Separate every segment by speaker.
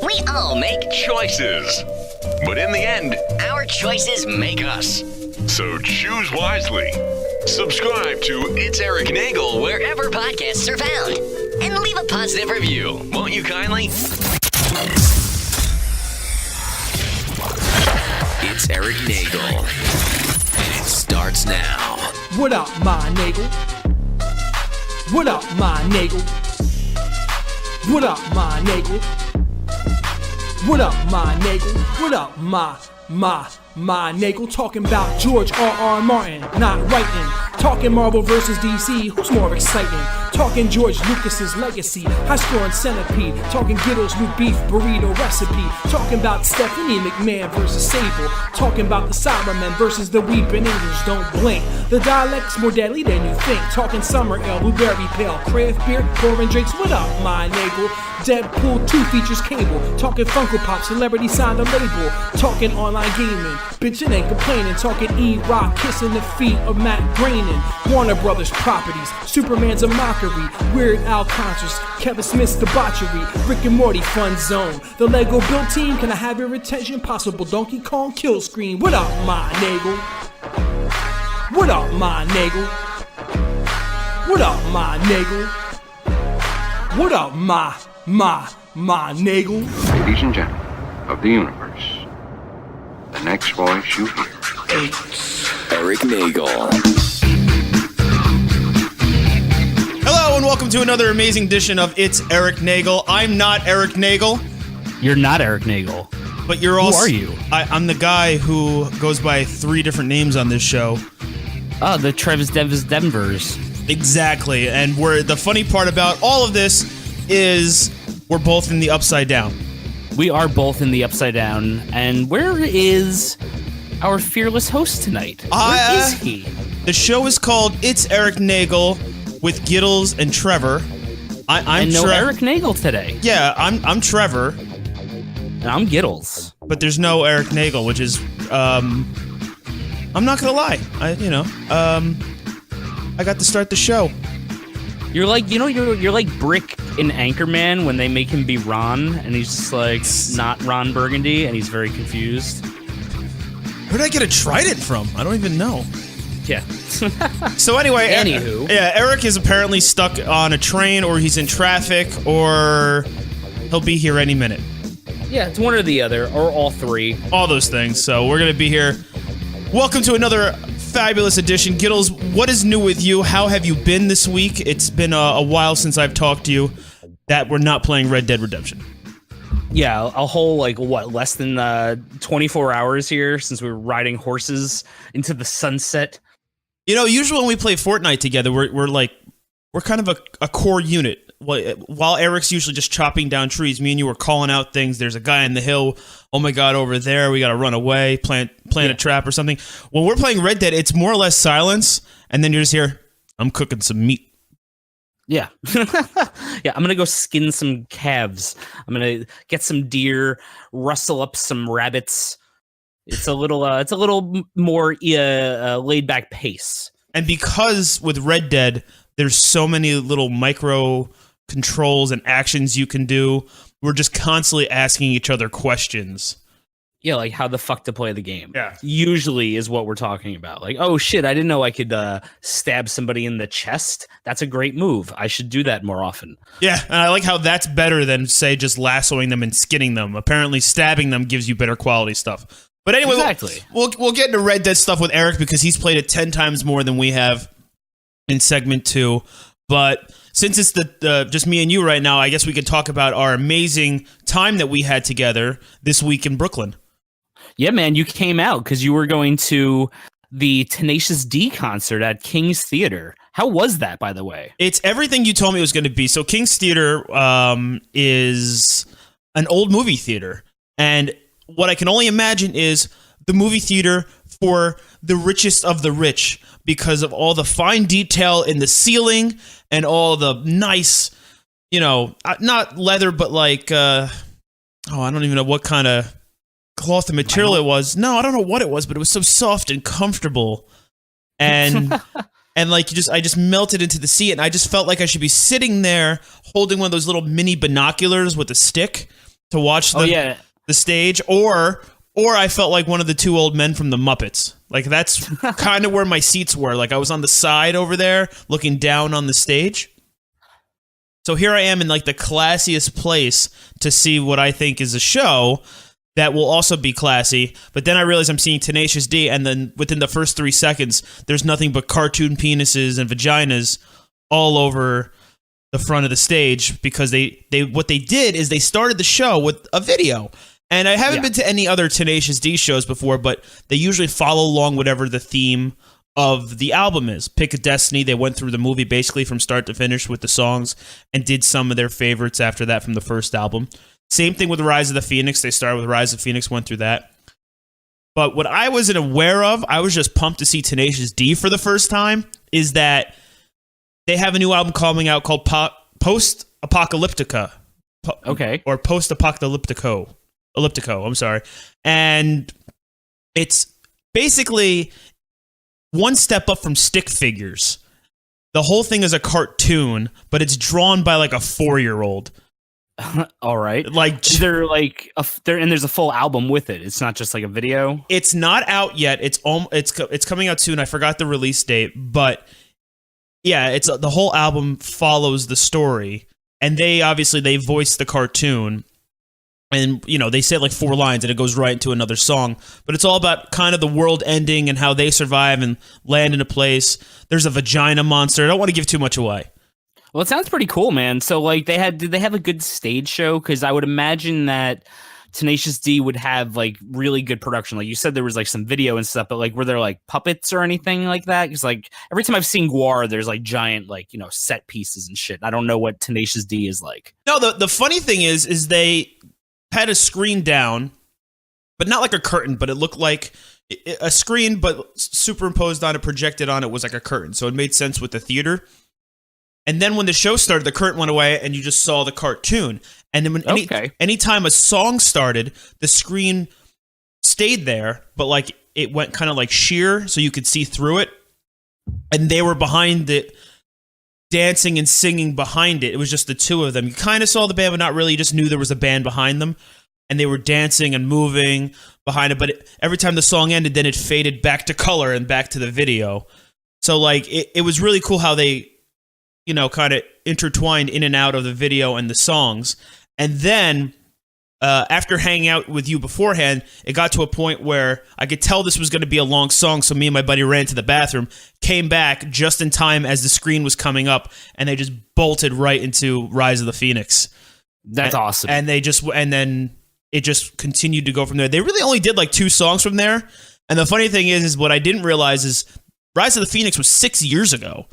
Speaker 1: We all make choices. But in the end, our choices make us.
Speaker 2: So choose wisely.
Speaker 1: Subscribe to It's Erik Nagel wherever podcasts are found. And leave a positive review, won't you kindly? It's Erik Nagel. And it starts now.
Speaker 3: What up, my Nagel? What up, my Nagel? What up, my Nagel? What up, my Nagel? What up, my Nagel? Talking about George R.R. Martin, not writing. Talking Marvel vs. DC, who's more exciting? Talking George Lucas's legacy, high-scoring centipede. Talking Gittles' new beef burrito recipe. Talking about Stephanie McMahon versus Sable. Talking about the Cybermen versus the Weeping Angels. Don't blink, the dialect's more deadly than you think. Talking summer ale, blueberry pale, craft beer, pouring drinks. What up, my Nagel? Deadpool 2 features Cable. Talking Funko Pop, celebrity signed a label. Talking online gaming, bitching and complaining. Talking E-Rock, kissing the feet of Matt Groening. Warner Brothers properties, Superman's a mockery. Weird Al concerts, Kevin Smith's debauchery. Rick and Morty fun zone. The Lego build team, can I have your attention? Possible Donkey Kong kill screen. What up, my Nagel? What up, my Nagel? What up, my Nagel? What up, my Nagel?
Speaker 4: Ladies and gentlemen of the universe, the next voice you hear.
Speaker 1: It's Erik Nagel.
Speaker 5: Hello and welcome to another amazing edition of It's Erik Nagel. I'm not Erik Nagel.
Speaker 6: You're not Erik Nagel.
Speaker 5: But you're also...
Speaker 6: Who are you?
Speaker 5: I'm the guy who goes by 3 different names on this show.
Speaker 6: Oh, the Trev's Denvers.
Speaker 5: Exactly. And the funny part about all of this is we're both in the Upside Down.
Speaker 6: We are both in the Upside Down. And where is our fearless host tonight? Where is he?
Speaker 5: The show is called It's Erik Nagel with Gittles and Trevor. I'm
Speaker 6: Erik Nagel today.
Speaker 5: Yeah, I'm Trevor.
Speaker 6: And I'm Gittles.
Speaker 5: But there's no Erik Nagel, which is I'm not gonna lie. I got to start the show.
Speaker 6: You're like, you're like Brick in Anchorman when they make him be Ron, and he's just like not Ron Burgundy, and he's very confused.
Speaker 5: Where did I get a trident from? I don't even know.
Speaker 6: Yeah.
Speaker 5: So anyway,
Speaker 6: anywho,
Speaker 5: Erik is apparently stuck on a train, or he's in traffic, or he'll be here any minute.
Speaker 6: Yeah, it's one or the other, or all 3.
Speaker 5: All those things. So we're gonna be here. Welcome to another fabulous edition. Gittles, what is new with you? How have you been this week? It's been a while since I've talked to you that we're not playing Red Dead Redemption.
Speaker 6: Yeah, a whole, less than 24 hours here since we were riding horses into the sunset.
Speaker 5: You know, usually when we play Fortnite together, we're kind of a core unit. While Erik's usually just chopping down trees, me and you are calling out things. There's a guy in the hill. Oh my God, over there. We got to run away, plant a trap or something. When we're playing Red Dead, it's more or less silence. And then you're just here, I'm cooking some meat.
Speaker 6: Yeah. Yeah, I'm going to go skin some calves. I'm going to get some deer, rustle up some rabbits. It's a little more laid back pace.
Speaker 5: And because with Red Dead, there's so many little micro controls and actions you can do, we're just constantly asking each other questions.
Speaker 6: Yeah, like how the fuck to play the game.
Speaker 5: Yeah.
Speaker 6: Usually is what we're talking about. Like, oh shit, I didn't know I could stab somebody in the chest. That's a great move. I should do that more often.
Speaker 5: Yeah, and I like how that's better than, say, just lassoing them and skinning them. Apparently stabbing them gives you better quality stuff. But anyway,
Speaker 6: exactly.
Speaker 5: We'll get into Red Dead stuff with Erik because he's played it 10 times more than we have in segment 2. But since it's just me and you right now, I guess we could talk about our amazing time that we had together this week in Brooklyn.
Speaker 6: Yeah, man, you came out because you were going to the Tenacious D concert at King's Theater. How was that, by the way?
Speaker 5: It's everything you told me it was going to be. So King's Theater is an old movie theater. And what I can only imagine is the movie theater for the richest of the rich because of all the fine detail in the ceiling and all the nice, not leather, but like, I don't even know what kind of cloth and material it was. No, I don't know what it was, but it was so soft and comfortable. And and like I just melted into the seat, and I just felt like I should be sitting there holding one of those little mini binoculars with a stick to watch the stage, or I felt like one of the two old men from the Muppets. Like that's kind of where my seats were. Like I was on the side over there looking down on the stage. So here I am in like the classiest place to see what I think is a show that will also be classy. But then I realize I'm seeing Tenacious D, and then within the first 3 seconds, there's nothing but cartoon penises and vaginas all over the front of the stage, because they what they did is they started the show with a video. And I haven't been to any other Tenacious D shows before, but they usually follow along whatever the theme of the album is. Pick a Destiny, they went through the movie basically from start to finish with the songs and did some of their favorites after that from the first album. Same thing with Rise of the Phoenix. They started with Rise of the Phoenix, went through that. But what I wasn't aware of, I was just pumped to see Tenacious D for the first time, is that they have a new album coming out called Post-Apocalyptica. Or Post-Apocalyptico. I'm sorry. And it's basically one step up from stick figures. The whole thing is a cartoon, but it's drawn by like a 4-year-old.
Speaker 6: All right.
Speaker 5: Like,
Speaker 6: is there like and there's a full album with it. It's not just like a video.
Speaker 5: It's not out yet. It's coming out soon. I forgot the release date, but yeah, it's the whole album follows the story, and they voice the cartoon. And, you know, they say like 4 lines and it goes right into another song. But it's all about kind of the world ending and how they survive and land in a place. There's a vagina monster. I don't want to give too much away.
Speaker 6: Well, it sounds pretty cool, man. So, like, did they have a good stage show? Because I would imagine that Tenacious D would have, like, really good production. Like, you said there was, like, some video and stuff, but, like, were there, like, puppets or anything like that? Because, like, every time I've seen Gwar, there's, like, giant, like, you know, set pieces and shit. I don't know what Tenacious D is like.
Speaker 5: No, the funny thing is they had a screen down, but not like a curtain, but it looked like a screen, but superimposed on it, projected on it was like a curtain. So it made sense with the theater. And then when the show started, the curtain went away and you just saw the cartoon. And then anytime a song started, the screen stayed there, but like it went kind of like sheer so you could see through it. And they were behind it, dancing and singing behind it. It was just the two of them. You kind of saw the band, but not really. You just knew there was a band behind them. And they were dancing and moving behind it. But every time the song ended, then it faded back to color and back to the video. So like it was really cool how they, you know, kind of intertwined in and out of the video and the songs. And then after hanging out with you beforehand, it got to a point where I could tell this was going to be a long song. So me and my buddy ran to the bathroom, came back just in time as the screen was coming up, and they just bolted right into Rise of the Phoenix.
Speaker 6: That's awesome.
Speaker 5: And then it just continued to go from there. They really only did like 2 songs from there. And the funny thing is what I didn't realize is Rise of the Phoenix was 6 years ago.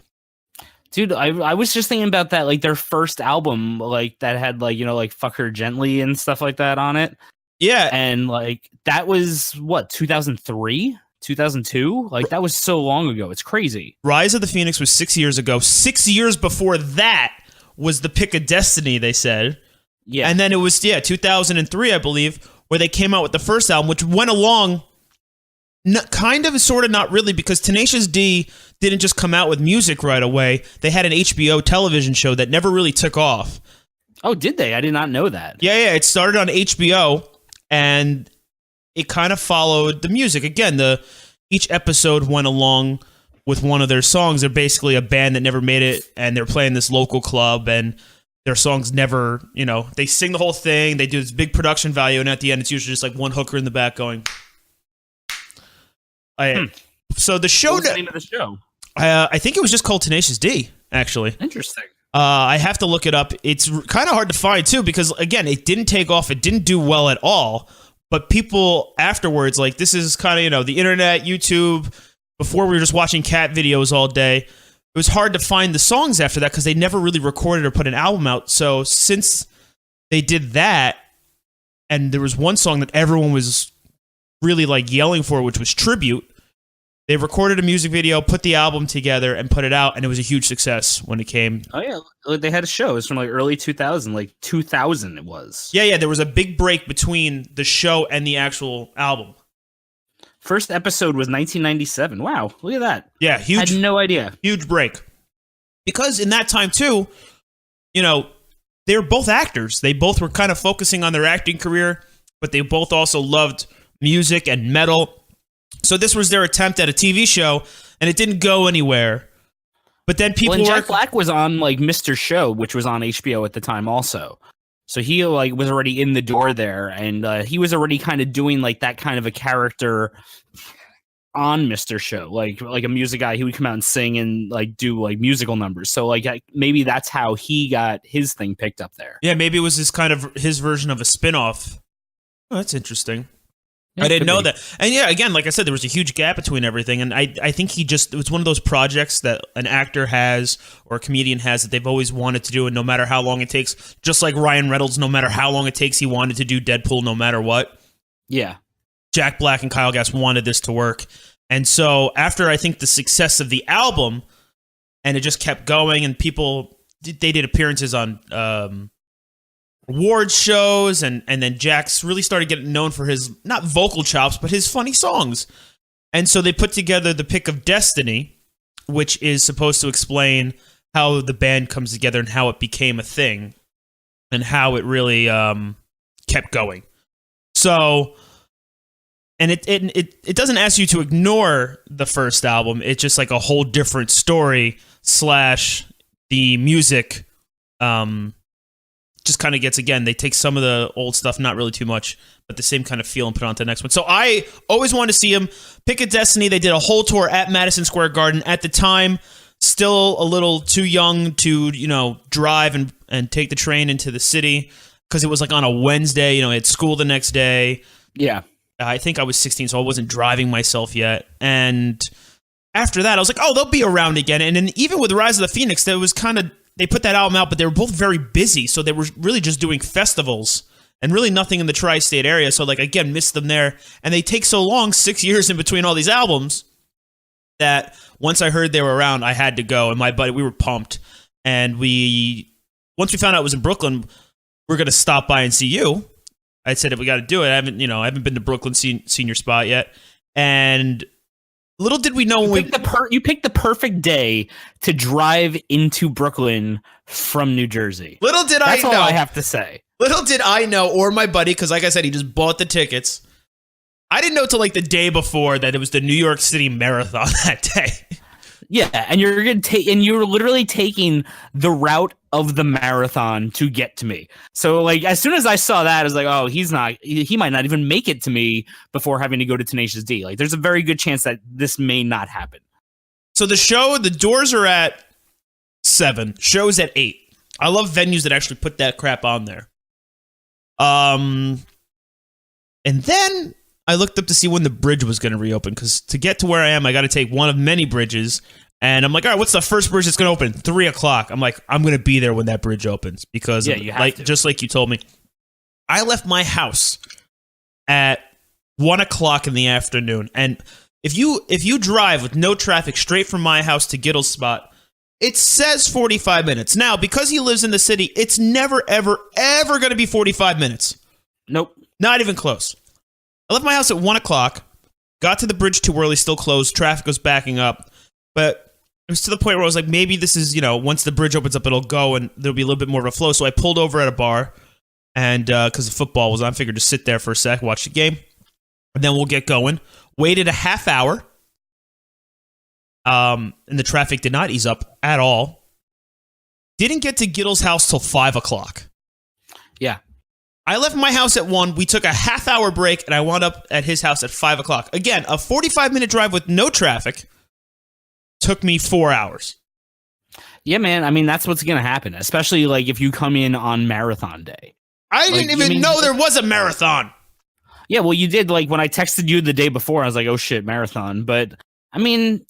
Speaker 6: Dude, I was just thinking about that, like their first album, like that had like, you know, like Fuck Her Gently and stuff like that on it.
Speaker 5: Yeah.
Speaker 6: And like that was what, 2003, 2002? Like that was so long ago. It's crazy.
Speaker 5: Rise of the Phoenix was 6 years ago. 6 years before that was the Pick of Destiny, they said.
Speaker 6: Yeah.
Speaker 5: And then it was 2003, I believe, where they came out with the first album, which went along kind of, sort of, not really, because Tenacious D didn't just come out with music right away. They had an HBO television show that never really took off.
Speaker 6: Oh, did they? I did not know that.
Speaker 5: Yeah. It started on HBO, and it kind of followed the music. Again, each episode went along with one of their songs. They're basically a band that never made it, and they're playing this local club, and their songs never, you know, they sing the whole thing. They do this big production value, and at the end, it's usually just like one hooker in the back going. So the show.
Speaker 6: What was the name of the show?
Speaker 5: I think it was just called Tenacious D, actually.
Speaker 6: Interesting.
Speaker 5: I have to look it up. It's kind of hard to find, too, because, again, it didn't take off. It didn't do well at all. But people afterwards, like, this is kind of, you know, the internet, YouTube. Before, we were just watching cat videos all day. It was hard to find the songs after that because they never really recorded or put an album out. So since they did that, and there was one song that everyone was really like yelling for, which was Tribute, they recorded a music video, put the album together, and put it out, and it was a huge success when it came.
Speaker 6: Oh yeah, they had a show. It was from like early 2000, like 2000 it was.
Speaker 5: Yeah, there was a big break between the show and the actual album.
Speaker 6: First episode was 1997. Wow, look at that.
Speaker 5: Yeah, huge.
Speaker 6: Had no idea.
Speaker 5: Huge break. Because in that time too, you know, they were both actors. They both were kind of focusing on their acting career, but they both also loved music and metal. So this was their attempt at a TV show, and it didn't go anywhere. But then people
Speaker 6: Jack Black was on like Mr. Show, which was on HBO at the time also. So he like was already in the door there, and he was already kind of doing like that kind of a character on Mr. Show, like a music guy. He would come out and sing and like do like musical numbers. So like maybe that's how he got his thing picked up there.
Speaker 5: Yeah, maybe it was his version of a spinoff. Oh, that's interesting.
Speaker 6: Yeah,
Speaker 5: I didn't know that. And yeah, again, like I said, there was a huge gap between everything. And I think it was one of those projects that an actor has or a comedian has that they've always wanted to do. And no matter how long it takes, just like Ryan Reynolds, no matter how long it takes, he wanted to do Deadpool no matter what.
Speaker 6: Yeah.
Speaker 5: Jack Black and Kyle Gass wanted this to work. And so after I think the success of the album, and it just kept going, and they did appearances on award shows, and then Jax really started getting known for his, not vocal chops, but his funny songs. And so they put together The Pick of Destiny, which is supposed to explain how the band comes together and how it became a thing and how it really kept going. So, and it doesn't ask you to ignore the first album. It's just like a whole different story / the music just kind of gets, again, they take some of the old stuff, not really too much, but the same kind of feel, and put it on to the next one. So I always wanted to see him. Pick of Destiny, they did a whole tour at Madison Square Garden. At the time, still a little too young to, drive and take the train into the city, because it was like on a Wednesday, I had school the next day.
Speaker 6: Yeah.
Speaker 5: I think I was 16, so I wasn't driving myself yet. And after that, I was like, oh, they'll be around again. And then even with Rise of the Phoenix, there was kind of, they put that album out, but they were both very busy, so they were really just doing festivals and really nothing in the tri-state area. So, like, again, missed them there. And they take so long, 6 years in between all these albums, that once I heard they were around, I had to go. And my buddy, we were pumped. And once we found out it was in Brooklyn, we're going to stop by and see you. I said, if we got to do it, I haven't been to Brooklyn senior spot yet. And little did we know
Speaker 6: you picked the perfect day to drive into Brooklyn from New Jersey. That's all I have to say.
Speaker 5: Little did I know, or my buddy, because like I said, he just bought the tickets. I didn't know till like the day before that it was the New York City Marathon that day.
Speaker 6: Yeah, and you're literally taking the route of the marathon to get to me. So like as soon as I saw that, I was like, oh, he might not even make it to me before having to go to Tenacious D. Like there's a very good chance that this may not happen.
Speaker 5: So the doors are at 7, show's at 8. I love venues that actually put that crap on there. And then I looked up to see when the bridge was going to reopen, because to get to where I am, I got to take one of many bridges. And I'm like, all right, what's the first bridge that's going to open? 3 o'clock. I'm like, I'm going to be there when that bridge opens, because just like you told me, I left my house at 1 o'clock in the afternoon. And if you drive with no traffic straight from my house to Gittles spot, it says 45 minutes. Now, because he lives in the city, it's never, ever, ever going to be 45 minutes.
Speaker 6: Nope.
Speaker 5: Not even close. I left my house at 1 o'clock, got to the bridge too early, still closed, traffic was backing up. But it was to the point where I was like, maybe this is, once the bridge opens up, it'll go and there'll be a little bit more of a flow. So I pulled over at a bar, and because the football was on, I figured to sit there for a sec, watch the game, and then we'll get going. Waited a half hour, and the traffic did not ease up at all. Didn't get to Gittles' house till 5 o'clock.
Speaker 6: Yeah.
Speaker 5: I left my house at 1. We took a half-hour break, and I wound up at his house at 5 o'clock. Again, a 45-minute drive with no traffic took me 4 hours.
Speaker 6: Yeah, man. I mean, that's what's going to happen, especially like if you come in on marathon day.
Speaker 5: I didn't even know there was a marathon.
Speaker 6: Yeah, well, you did. Like when I texted you the day before, I was like, oh, shit, marathon. But, I mean,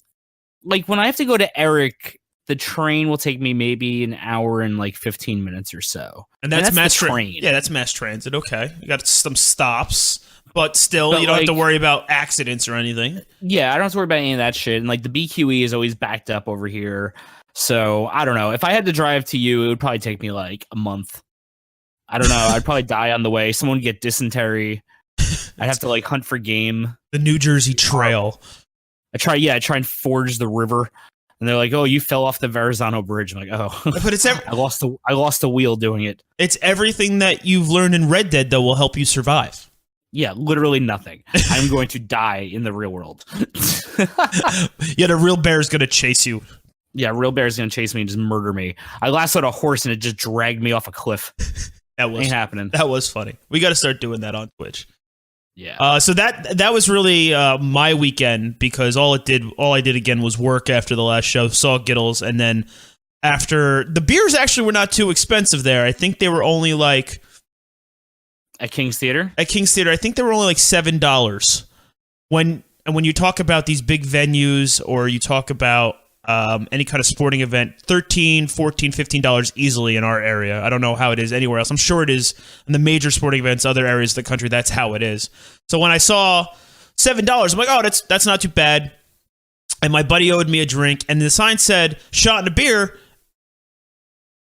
Speaker 6: like when I have to go to Eric, the train will take me maybe an hour and like 15 minutes or so.
Speaker 5: And that's mass
Speaker 6: train.
Speaker 5: Yeah, that's mass transit. Okay. You got some stops, but still, you don't have to worry about accidents or anything.
Speaker 6: Yeah, I don't have to worry about any of that shit. And like the BQE is always backed up over here. So I don't know. If I had to drive to you, it would probably take me like a month. I don't know. I'd probably die on the way. Someone would get dysentery. I'd have to like hunt for game.
Speaker 5: The New Jersey Trail.
Speaker 6: I try and forge the river, and they're like, "Oh, you fell off the Verrazano Bridge." I'm like, "Oh,
Speaker 5: But it's
Speaker 6: I lost a wheel doing it."
Speaker 5: it's everything that you've learned in Red Dead that will help you survive.
Speaker 6: Yeah, literally nothing. I'm going to die in the real world.
Speaker 5: Yet a real bear is going to chase you.
Speaker 6: Yeah, real bear's gonna chase me and just murder me. I lassoed a horse and it just dragged me off a cliff.
Speaker 5: That was
Speaker 6: Ain't happening.
Speaker 5: That was funny. We got to start doing that on Twitch.
Speaker 6: Yeah.
Speaker 5: So that was really my weekend, because all I did again was work after the last show. Saw Gittles, and then after the beers actually were not too expensive there. I think they were only like
Speaker 6: At King's Theater?
Speaker 5: I think they were only like $7. When you talk about these big venues, or you talk about any kind of sporting event, $13, $14, $15 easily in our area. I don't know how it is anywhere else. I'm sure it is in the major sporting events, other areas of the country. That's how it is. So when I saw $7, I'm like, oh, that's not too bad. And my buddy owed me a drink, and the sign said shot and a beer.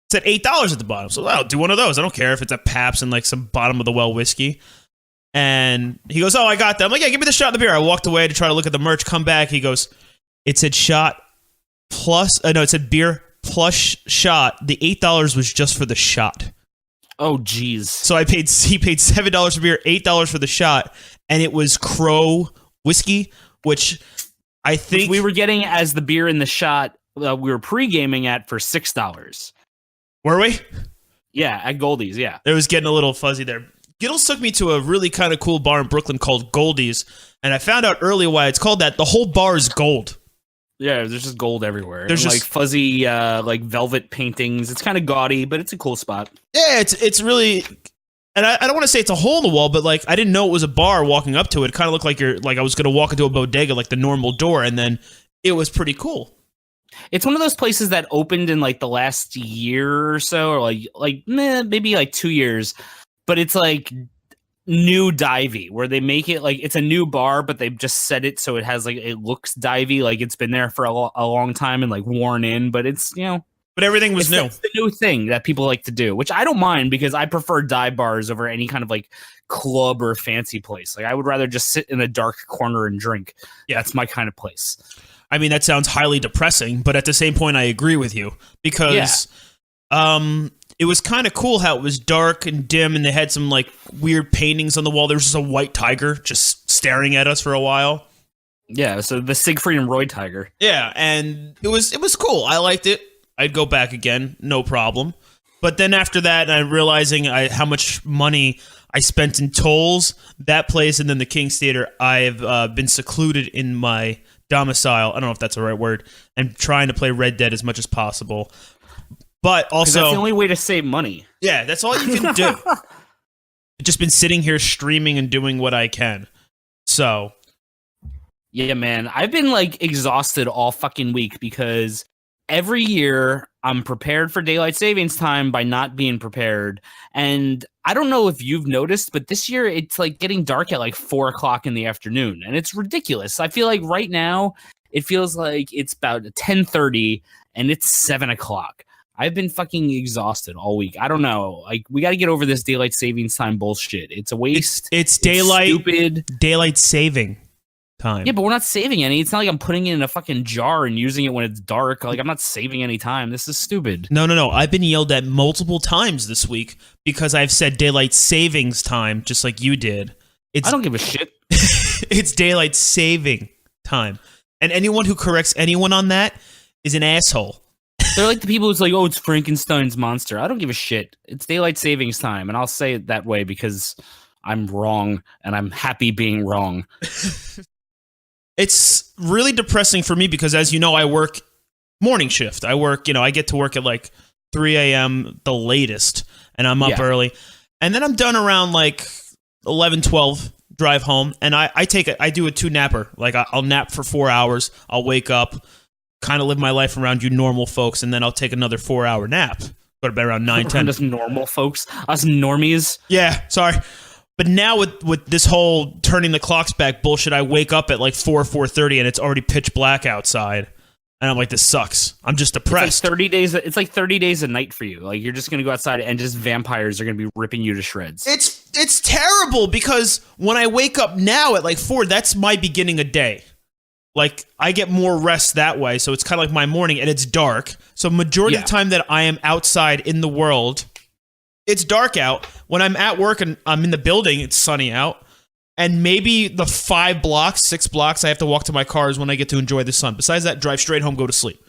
Speaker 5: It said $8 at the bottom. So I'll do one of those. I don't care if it's a Pabst and like some bottom of the well whiskey. And he goes, oh, I got that. I'm like, yeah, give me the shot and the beer. I walked away to try to look at the merch, come back. He goes, it said shot plus, no, it said beer plus shot. The $8 was just for the shot.
Speaker 6: Oh, geez.
Speaker 5: So he paid $7 for beer, $8 for the shot, and it was Crow whiskey, which I think
Speaker 6: we were getting as the beer in the shot. We were pre-gaming at for $6.
Speaker 5: Were we?
Speaker 6: Yeah, at Goldie's. Yeah,
Speaker 5: it was getting a little fuzzy there. Gittles took me to a really kind of cool bar in Brooklyn called Goldie's, and I found out early why it's called that. The whole bar is gold.
Speaker 6: Yeah, there's just gold everywhere.
Speaker 5: There's
Speaker 6: and
Speaker 5: just
Speaker 6: like fuzzy, like velvet paintings. It's kind of gaudy, but it's a cool spot.
Speaker 5: Yeah, it's really, and I don't want to say it's a hole in the wall, but like I didn't know it was a bar. Walking up to it, kind of looked like I was gonna walk into a bodega, like the normal door, and then it was pretty cool.
Speaker 6: It's one of those places that opened in like the last year or so, or maybe like 2 years, but it's like new divey, where they make it like it's a new bar, but they've just set it so it has like, it looks divey, like it's been there for a long time and like worn in, but it's,
Speaker 5: but everything was new.
Speaker 6: It's the new thing that people like to do, which I don't mind, because I prefer dive bars over any kind of like club or fancy place. Like I would rather just sit in a dark corner and drink. Yeah, that's my kind of place.
Speaker 5: I mean, that sounds highly depressing, but at the same point I agree with you, because it was kind of cool how it was dark and dim, and they had some like weird paintings on the wall. There was just a white tiger just staring at us for a while.
Speaker 6: Yeah, so the Siegfried and Roy tiger.
Speaker 5: Yeah, and it was cool. I liked it. I'd go back again, no problem. But then after that, I'm realizing how much money I spent in tolls, that place, and then the King's Theater. I've been secluded in my domicile. I don't know if that's the right word. I'm trying to play Red Dead as much as possible. But also,
Speaker 6: that's the only way to save money.
Speaker 5: Yeah, that's all you can do. I've just been sitting here streaming and doing what I can. So,
Speaker 6: yeah, man, I've been like exhausted all fucking week, because every year I'm prepared for daylight savings time by not being prepared. And I don't know if you've noticed, but this year it's like getting dark at like 4 o'clock in the afternoon, and it's ridiculous. I feel like right now it feels like it's about 10:30 and it's 7 o'clock. I've been fucking exhausted all week. I don't know. Like, we got to get over this daylight savings time bullshit. It's a waste.
Speaker 5: It's daylight.
Speaker 6: Stupid.
Speaker 5: Daylight saving time.
Speaker 6: Yeah, but we're not saving any. It's not like I'm putting it in a fucking jar and using it when it's dark. Like, I'm not saving any time. This is stupid.
Speaker 5: No. I've been yelled at multiple times this week because I've said daylight savings time, just like you did.
Speaker 6: I don't give a shit.
Speaker 5: It's daylight saving time. And anyone who corrects anyone on that is an asshole.
Speaker 6: They're like the people who's like, oh, it's Frankenstein's monster. I don't give a shit. It's daylight savings time, and I'll say it that way because I'm wrong, and I'm happy being wrong.
Speaker 5: It's really depressing for me because, as you know, I work morning shift. I get to work at like 3 a.m. the latest, and I'm up early. And then I'm done around like 11, 12, drive home, and I do a 2-napper. Like, I'll nap for 4 hours. I'll wake up, kind of live my life around you normal folks, and then I'll take another 4-hour nap. Go to bed around 9, 10.
Speaker 6: Us normal folks? Us normies?
Speaker 5: Yeah, sorry. But now with this whole turning the clocks back bullshit, I wake up at like 4:30 and it's already pitch black outside. And I'm like, this sucks. I'm just depressed. It's
Speaker 6: like 30 days a night for you. Like, you're just going to go outside and just vampires are going to be ripping you to shreds.
Speaker 5: It's terrible because when I wake up now at like 4, that's my beginning of day. Like, I get more rest that way, so it's kind of like my morning, and it's dark. So majority of the time that I am outside in the world, it's dark out. When I'm at work and I'm in the building, it's sunny out. And maybe the 6 blocks I have to walk to my car is when I get to enjoy the sun. Besides that, drive straight home, go to sleep.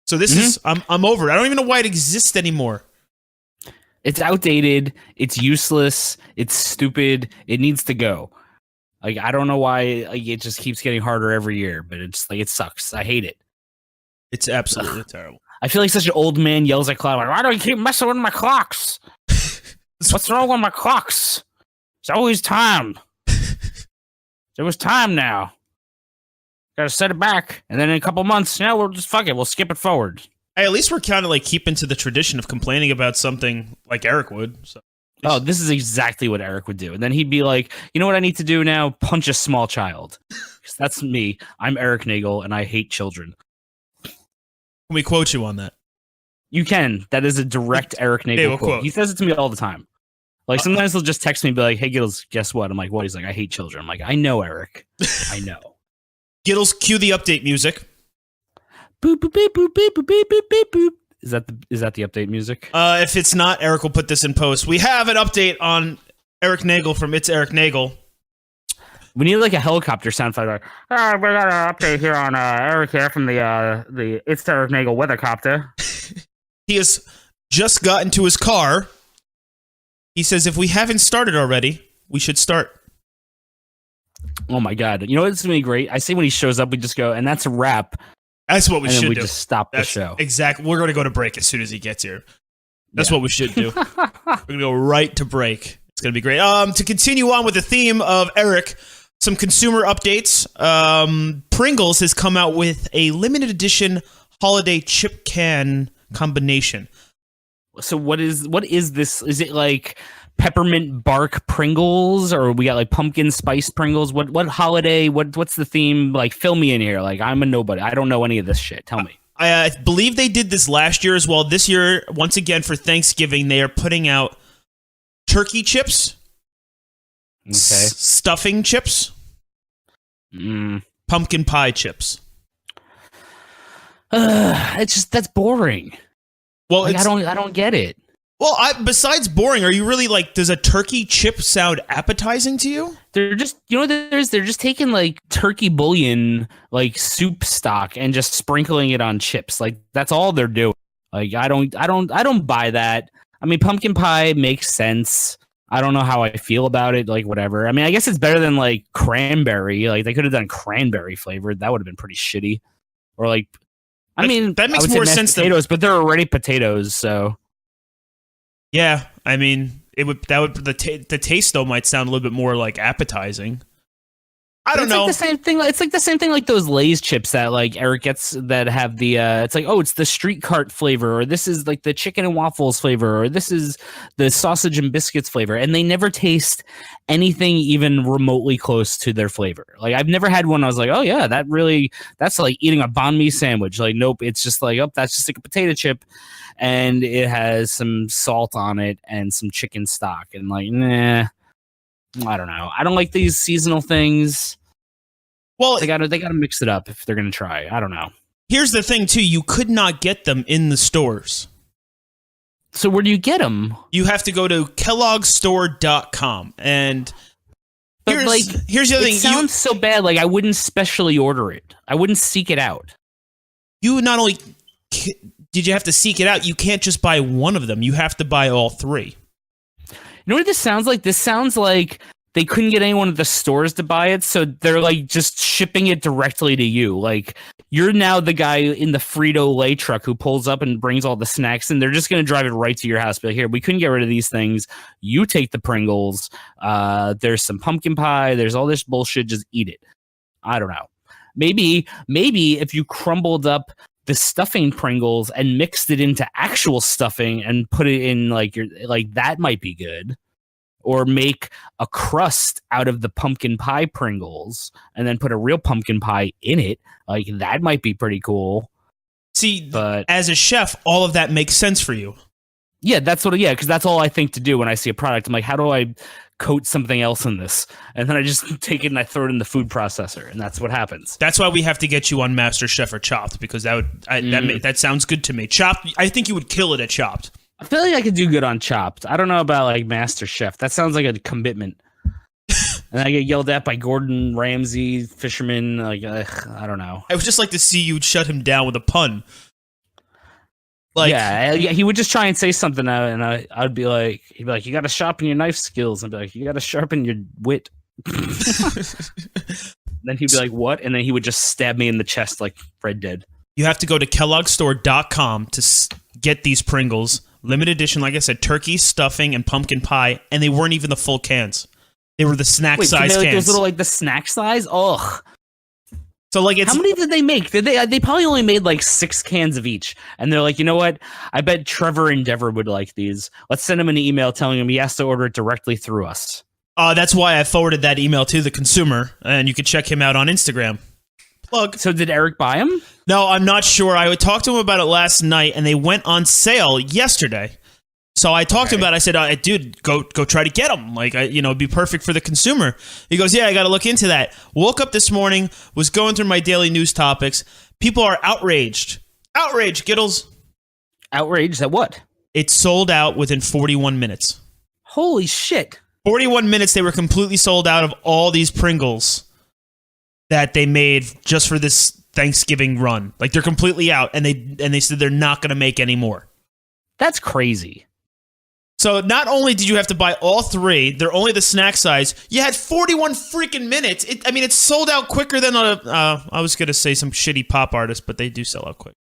Speaker 5: So this is, I'm over it. I don't even know why it exists anymore.
Speaker 6: It's outdated. It's useless. It's stupid. It needs to go. Like, I don't know why it just keeps getting harder every year, but it's like, it sucks. I hate it.
Speaker 5: It's absolutely terrible.
Speaker 6: I feel like such an old man yells at clock. Like, why do you keep messing with my clocks? What's wrong with my clocks? It's always time. It was time now. Gotta set it back. And then in a couple months, we'll just fuck it. We'll skip it forward.
Speaker 5: Hey, at least we're kind of like keeping to the tradition of complaining about something like Eric would. So.
Speaker 6: Oh, this is exactly what Eric would do. And then he'd be like, you know what I need to do now? Punch a small child. Because that's me. I'm Erik Nagel, and I hate children.
Speaker 5: Can we quote you on that?
Speaker 6: You can. That is a direct Erik Nagel quote. He says it to me all the time. Like, sometimes he'll just text me and be like, hey, Gittles, guess what? I'm like, what? He's like, I hate children. I'm like, I know, Eric. I know.
Speaker 5: Gittles, cue the update music.
Speaker 6: Boop, boop, boop, boop, boop, boop, boop, boop, boop. Is that the update music?
Speaker 5: If it's not, Eric will put this in post. We have an update on Erik Nagel from It's Erik Nagel.
Speaker 6: We need like a helicopter sound effect. Like, we got an update here on Eric here from the It's Erik Nagel weathercopter.
Speaker 5: He has just gotten to his car. He says, if we haven't started already, we should start.
Speaker 6: Oh my God. You know what's going to be great? I say when he shows up, we just go, and that's a wrap.
Speaker 5: That's what we should do.
Speaker 6: We just stop the show.
Speaker 5: Exactly. We're going to go to break as soon as he gets here. That's what we should do. We're going to go right to break. It's going to be great. To continue on with the theme of Eric, some consumer updates. Pringles has come out with a limited edition holiday chip can combination.
Speaker 6: So what is this? Is it like peppermint bark Pringles, or we got like pumpkin spice Pringles? What holiday? What's the theme? Like, fill me in here. Like, I'm a nobody. I don't know any of this shit. Tell me.
Speaker 5: I believe they did this last year as well. This year, once again, for Thanksgiving, they are putting out turkey chips, stuffing chips, pumpkin pie chips.
Speaker 6: That's boring.
Speaker 5: Well,
Speaker 6: like, I don't get it.
Speaker 5: Well, besides boring, are you really like, does a turkey chip sound appetizing to you?
Speaker 6: They're just, they're just taking like turkey bouillon, like soup stock, and just sprinkling it on chips. Like, that's all they're doing. Like, I don't buy that. I mean, pumpkin pie makes sense. I don't know how I feel about it. Like, whatever. I mean, I guess it's better than like cranberry. Like, they could have done cranberry flavored. That would have been pretty shitty. Or like, I mean,
Speaker 5: that makes more sense
Speaker 6: than potatoes, but they're already potatoes, so.
Speaker 5: Yeah, I mean, the taste though might sound a little bit more like appetizing. I don't know.
Speaker 6: Like the same thing. It's like the same thing like those Lay's chips that like Eric gets that have the. It's like, oh, it's the street cart flavor, or this is like the chicken and waffles flavor, or this is the sausage and biscuits flavor, and they never taste anything even remotely close to their flavor. Like, I've never had one. I was like, oh yeah, that's like eating a banh mi sandwich. Like, nope, it's just like, oh, that's just like a potato chip, and it has some salt on it and some chicken stock, and like, nah. I don't know. I don't like these seasonal things. Well, they gotta mix it up if they're gonna try. I don't know.
Speaker 5: Here's the thing too: you could not get them in the stores.
Speaker 6: So where do you get them?
Speaker 5: You have to go to kelloggstore.com, and here's the other thing.
Speaker 6: It sounds so bad. Like, I wouldn't specially order it. I wouldn't seek it out.
Speaker 5: You not only did you have to seek it out, you can't just buy one of them. You have to buy all three.
Speaker 6: You know what this sounds like? This sounds like they couldn't get anyone at the stores to buy it, so they're like just shipping it directly to you. Like, you're now the guy in the Frito-Lay truck who pulls up and brings all the snacks, and they're just going to drive it right to your house. But here, we couldn't get rid of these things. You take the Pringles. There's some pumpkin pie. There's all this bullshit. Just eat it. I don't know. Maybe if you crumbled up the stuffing Pringles and mixed it into actual stuffing and put it in that might be good. Or make a crust out of the pumpkin pie Pringles and then put a real pumpkin pie in it. Like, that might be pretty cool.
Speaker 5: See, but as a chef, all of that makes sense for you.
Speaker 6: Yeah, because that's all I think to do when I see a product. I'm like, how do I coat something else in this, and then I just take it and I throw it in the food processor, and that's what happens.
Speaker 5: That's why we have to get you on Master Chef or Chopped, because that sounds good to me. Chopped, I think you would kill it at Chopped.
Speaker 6: I feel like I could do good on Chopped. I don't know about like Master Chef. That sounds like a commitment. And I get yelled at by Gordon Ramsay, fisherman. Like, I don't know.
Speaker 5: I would just like to see you shut him down with a pun. Like,
Speaker 6: yeah, he would just try and say something, and I'd be like, he'd be like, you got to sharpen your knife skills. I'd be like, you got to sharpen your wit. Then he'd be like, what? And then he would just stab me in the chest like Red Dead.
Speaker 5: You have to go to kelloggstore.com to get these Pringles. Limited edition, like I said, turkey, stuffing, and pumpkin pie, and they weren't even the full cans. They were the snack size
Speaker 6: like
Speaker 5: cans.
Speaker 6: Those little like the snack size? Ugh.
Speaker 5: So like, it's,
Speaker 6: how many did they make? They probably only made like 6 cans of each, and they're like, you know what? I bet Trevor and Dever would like these. Let's send him an email telling him he has to order it directly through us.
Speaker 5: That's why I forwarded that email to the consumer, and you can check him out on Instagram. Plug.
Speaker 6: So did Eric buy them?
Speaker 5: No, I'm not sure. I talked to him about it last night, and they went on sale yesterday. So I talked to him about it. I said, dude, go try to get them. Like, it'd be perfect for the consumer. He goes, yeah, I got to look into that. Woke up this morning, was going through my daily news topics. People are outraged. Outraged, Gittles.
Speaker 6: Outraged at what?
Speaker 5: It sold out within 41 minutes.
Speaker 6: Holy shit.
Speaker 5: 41 minutes, they were completely sold out of all these Pringles that they made just for this Thanksgiving run. Like, they're completely out, and they said they're not going to make any more.
Speaker 6: That's crazy.
Speaker 5: So not only did you have to buy all 3, they're only the snack size, you had 41 freaking minutes. It sold out quicker than I was going to say some shitty pop artist, but they do sell out quick.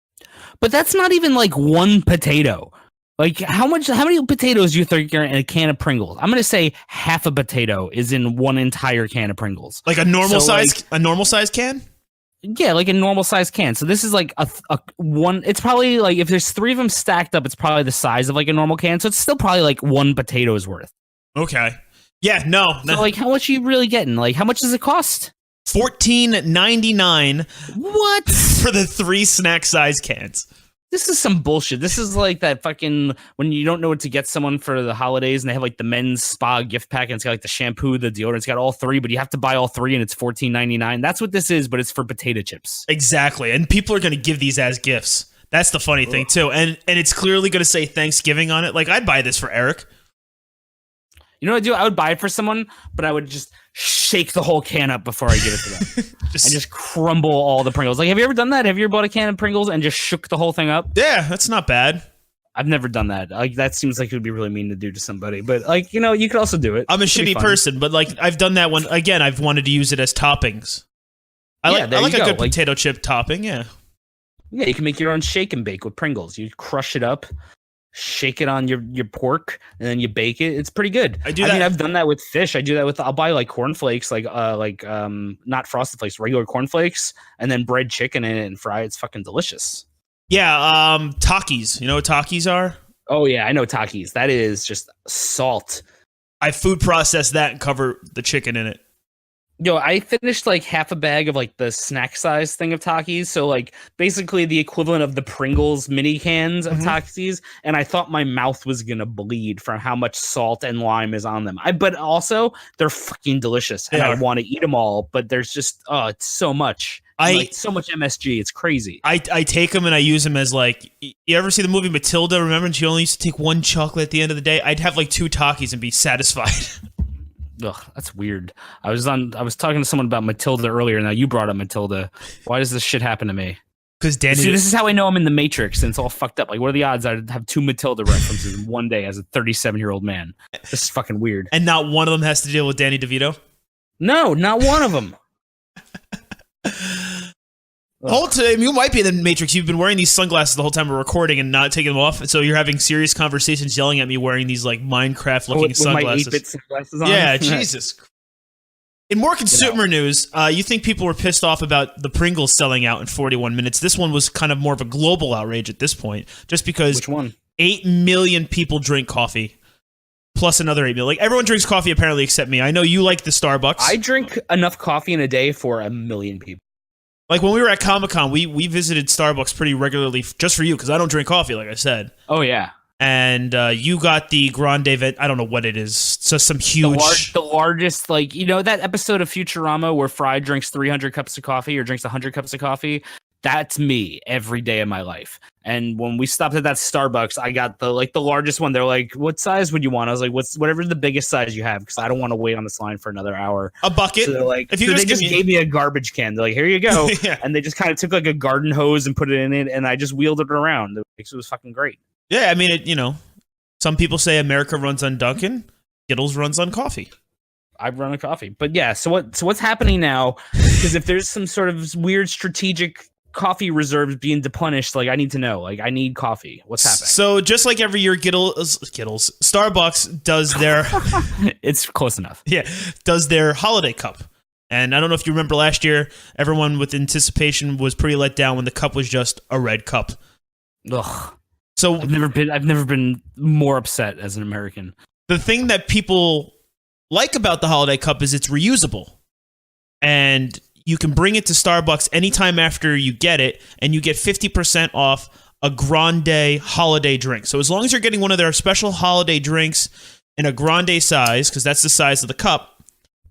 Speaker 6: But that's not even like one potato. Like, how many potatoes do you think are in a can of Pringles? I'm going to say half a potato is in one entire can of Pringles.
Speaker 5: Like a normal size can?
Speaker 6: Yeah, like a normal size can. So this is like a one. It's probably like, if there's 3 of them stacked up, it's probably the size of like a normal can. So it's still probably like 1 potato's worth. Okay.
Speaker 5: Yeah. No.
Speaker 6: So like, how much are you really getting? Like, how much does it cost?
Speaker 5: $14.99.
Speaker 6: What?
Speaker 5: For the 3 snack size cans.
Speaker 6: This is some bullshit. This is like that fucking, when you don't know what to get someone for the holidays and they have like the men's spa gift pack and it's got like the shampoo, the deodorant, it's got all 3, but you have to buy all 3 and it's $14.99. That's what this is, but it's for potato chips.
Speaker 5: Exactly. And people are going to give these as gifts. That's the funny thing too. And it's clearly going to say Thanksgiving on it. Like, I'd buy this for Eric.
Speaker 6: You know what I'd do? I would buy it for someone, but I would just shake the whole can up before I give it to them. And just crumble all the Pringles. Like, have you ever done that? Have you ever bought a can of Pringles and just shook the whole thing up?
Speaker 5: Yeah, that's not bad.
Speaker 6: I've never done that. Like, that seems like it would be really mean to do to somebody. But, like, you could also do it.
Speaker 5: I'm a shitty person, but, like, I've done that one. Again, I've wanted to use it as toppings. I like a good potato chip topping, yeah.
Speaker 6: Yeah, you can make your own shake and bake with Pringles. You crush it up, shake it on your pork, and then you bake it. It's pretty good. I mean, I've done that with fish. I do that with, I'll buy like cornflakes, not Frosted Flakes, regular cornflakes, and then bread chicken in it and fry it. It's fucking delicious.
Speaker 5: Yeah, Takis. You know what Takis are?
Speaker 6: Oh yeah, I know Takis. That is just salt.
Speaker 5: I food process that and cover the chicken in it.
Speaker 6: Yo, I finished like half a bag of like the snack size thing of Takis. So like basically the equivalent of the Pringles mini cans of Takis. And I thought my mouth was going to bleed from how much salt and lime is on them. But also they're fucking delicious. And I want to eat them all. But there's just, it's so much. So much MSG. It's crazy.
Speaker 5: I take them and I use them as like, you ever see the movie Matilda? Remember when she only used to take 1 chocolate at the end of the day? I'd have like 2 Takis and be satisfied.
Speaker 6: Ugh, that's weird. I was talking to someone about Matilda earlier. Now you brought up Matilda. Why does this shit happen to me?
Speaker 5: Because Danny.
Speaker 6: See, this is how I know I'm in the Matrix, and it's all fucked up. Like, what are the odds I'd have 2 Matilda references in one day as a 37-year-old man? This is fucking weird.
Speaker 5: And not one of them has to deal with Danny DeVito?
Speaker 6: No, not one of them.
Speaker 5: Whole time, you might be in the Matrix. You've been wearing these sunglasses the whole time we're recording and not taking them off. So you're having serious conversations yelling at me wearing these like Minecraft-looking sunglasses.
Speaker 6: My 8-bit sunglasses on?
Speaker 5: Yeah, Jesus. In more consumer news, you think people were pissed off about the Pringles selling out in 41 minutes. This one was kind of more of a global outrage at this point, just because
Speaker 6: Which one?
Speaker 5: 8 million people drink coffee, plus another 8 million. Like, everyone drinks coffee apparently except me. I know you like the Starbucks.
Speaker 6: I drink enough coffee in a day for 1 million people.
Speaker 5: Like, when we were at Comic-Con, we visited Starbucks pretty regularly just for you, because I don't drink coffee, like I said.
Speaker 6: Oh, yeah.
Speaker 5: and you got the grande event. I don't know what it is. So some huge,
Speaker 6: the largest, like, you know, that episode of Futurama where Fry drinks 300 cups of coffee or drinks 100 cups of coffee. That's me every day of my life. And when we stopped at that Starbucks, I got the largest one. They're like, "What size would you want?" I was like, "Whatever the biggest size you have," because I don't want to wait on this line for another hour.
Speaker 5: A bucket.
Speaker 6: So they're like,
Speaker 5: if you
Speaker 6: they just gave me a garbage can. They're like, "Here you go,"
Speaker 5: Yeah.
Speaker 6: And they just kind of took like a garden hose and put it in it, and I just wheeled it around. It was fucking great.
Speaker 5: Yeah, I mean, some people say America runs on Dunkin', Gittles runs on coffee.
Speaker 6: I run a coffee, but yeah. So what's happening now? Because if there's some sort of weird strategic coffee reserves being deplenished, like, I need to know. Like, I need coffee. What's happening?
Speaker 5: So just like every year, Gittles, Starbucks does their
Speaker 6: it's close enough.
Speaker 5: Yeah, does their holiday cup. And I don't know if you remember last year, everyone with anticipation was pretty let down when the cup was just a red cup.
Speaker 6: Ugh.
Speaker 5: So
Speaker 6: I've never been more upset as an American.
Speaker 5: The thing that people like about the holiday cup is it's reusable. And you can bring it to Starbucks anytime after you get it, and you get 50% off a grande holiday drink. So as long as you're getting one of their special holiday drinks in a grande size, because that's the size of the cup,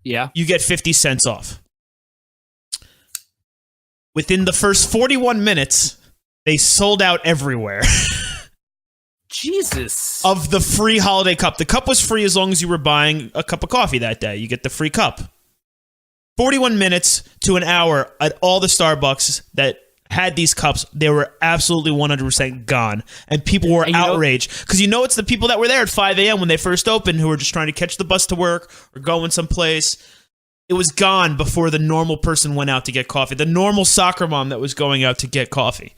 Speaker 6: yeah,
Speaker 5: you get 50 cents off. Within the first 41 minutes, they sold out everywhere.
Speaker 6: Jesus.
Speaker 5: Of the free holiday cup. The cup was free as long as you were buying a cup of coffee that day. You get the free cup. 41 minutes to an hour at all the Starbucks that had these cups, they were absolutely 100% gone. And people were outraged. Because it's the people that were there at 5 a.m. when they first opened who were just trying to catch the bus to work or going someplace. It was gone before the normal person went out to get coffee. The normal soccer mom that was going out to get coffee.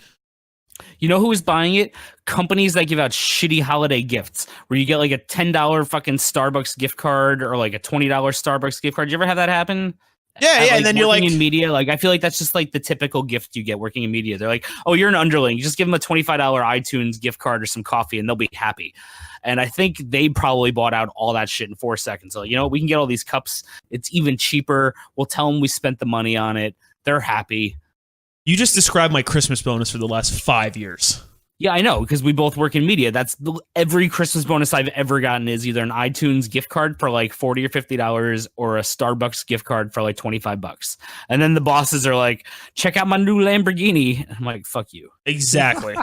Speaker 6: You know who was buying it? Companies that give out shitty holiday gifts where you get like a $10 fucking Starbucks gift card or like a $20 Starbucks gift card. Did you ever have that happen?
Speaker 5: Yeah, and then you're like
Speaker 6: in media. Like, I feel like that's just like the typical gift you get working in media. They're like, "Oh, you're an underling. You just give them a $25 iTunes gift card or some coffee, and they'll be happy." And I think they probably bought out all that shit in 4 seconds. So, we can get all these cups. It's even cheaper. We'll tell them we spent the money on it. They're happy.
Speaker 5: You just described my Christmas bonus for the last 5 years.
Speaker 6: Yeah, I know, because we both work in media. That's every Christmas bonus I've ever gotten is either an iTunes gift card for like $40 or $50 or a Starbucks gift card for like $25. And then the bosses are like, "Check out my new Lamborghini." And I'm like, "Fuck you."
Speaker 5: Exactly.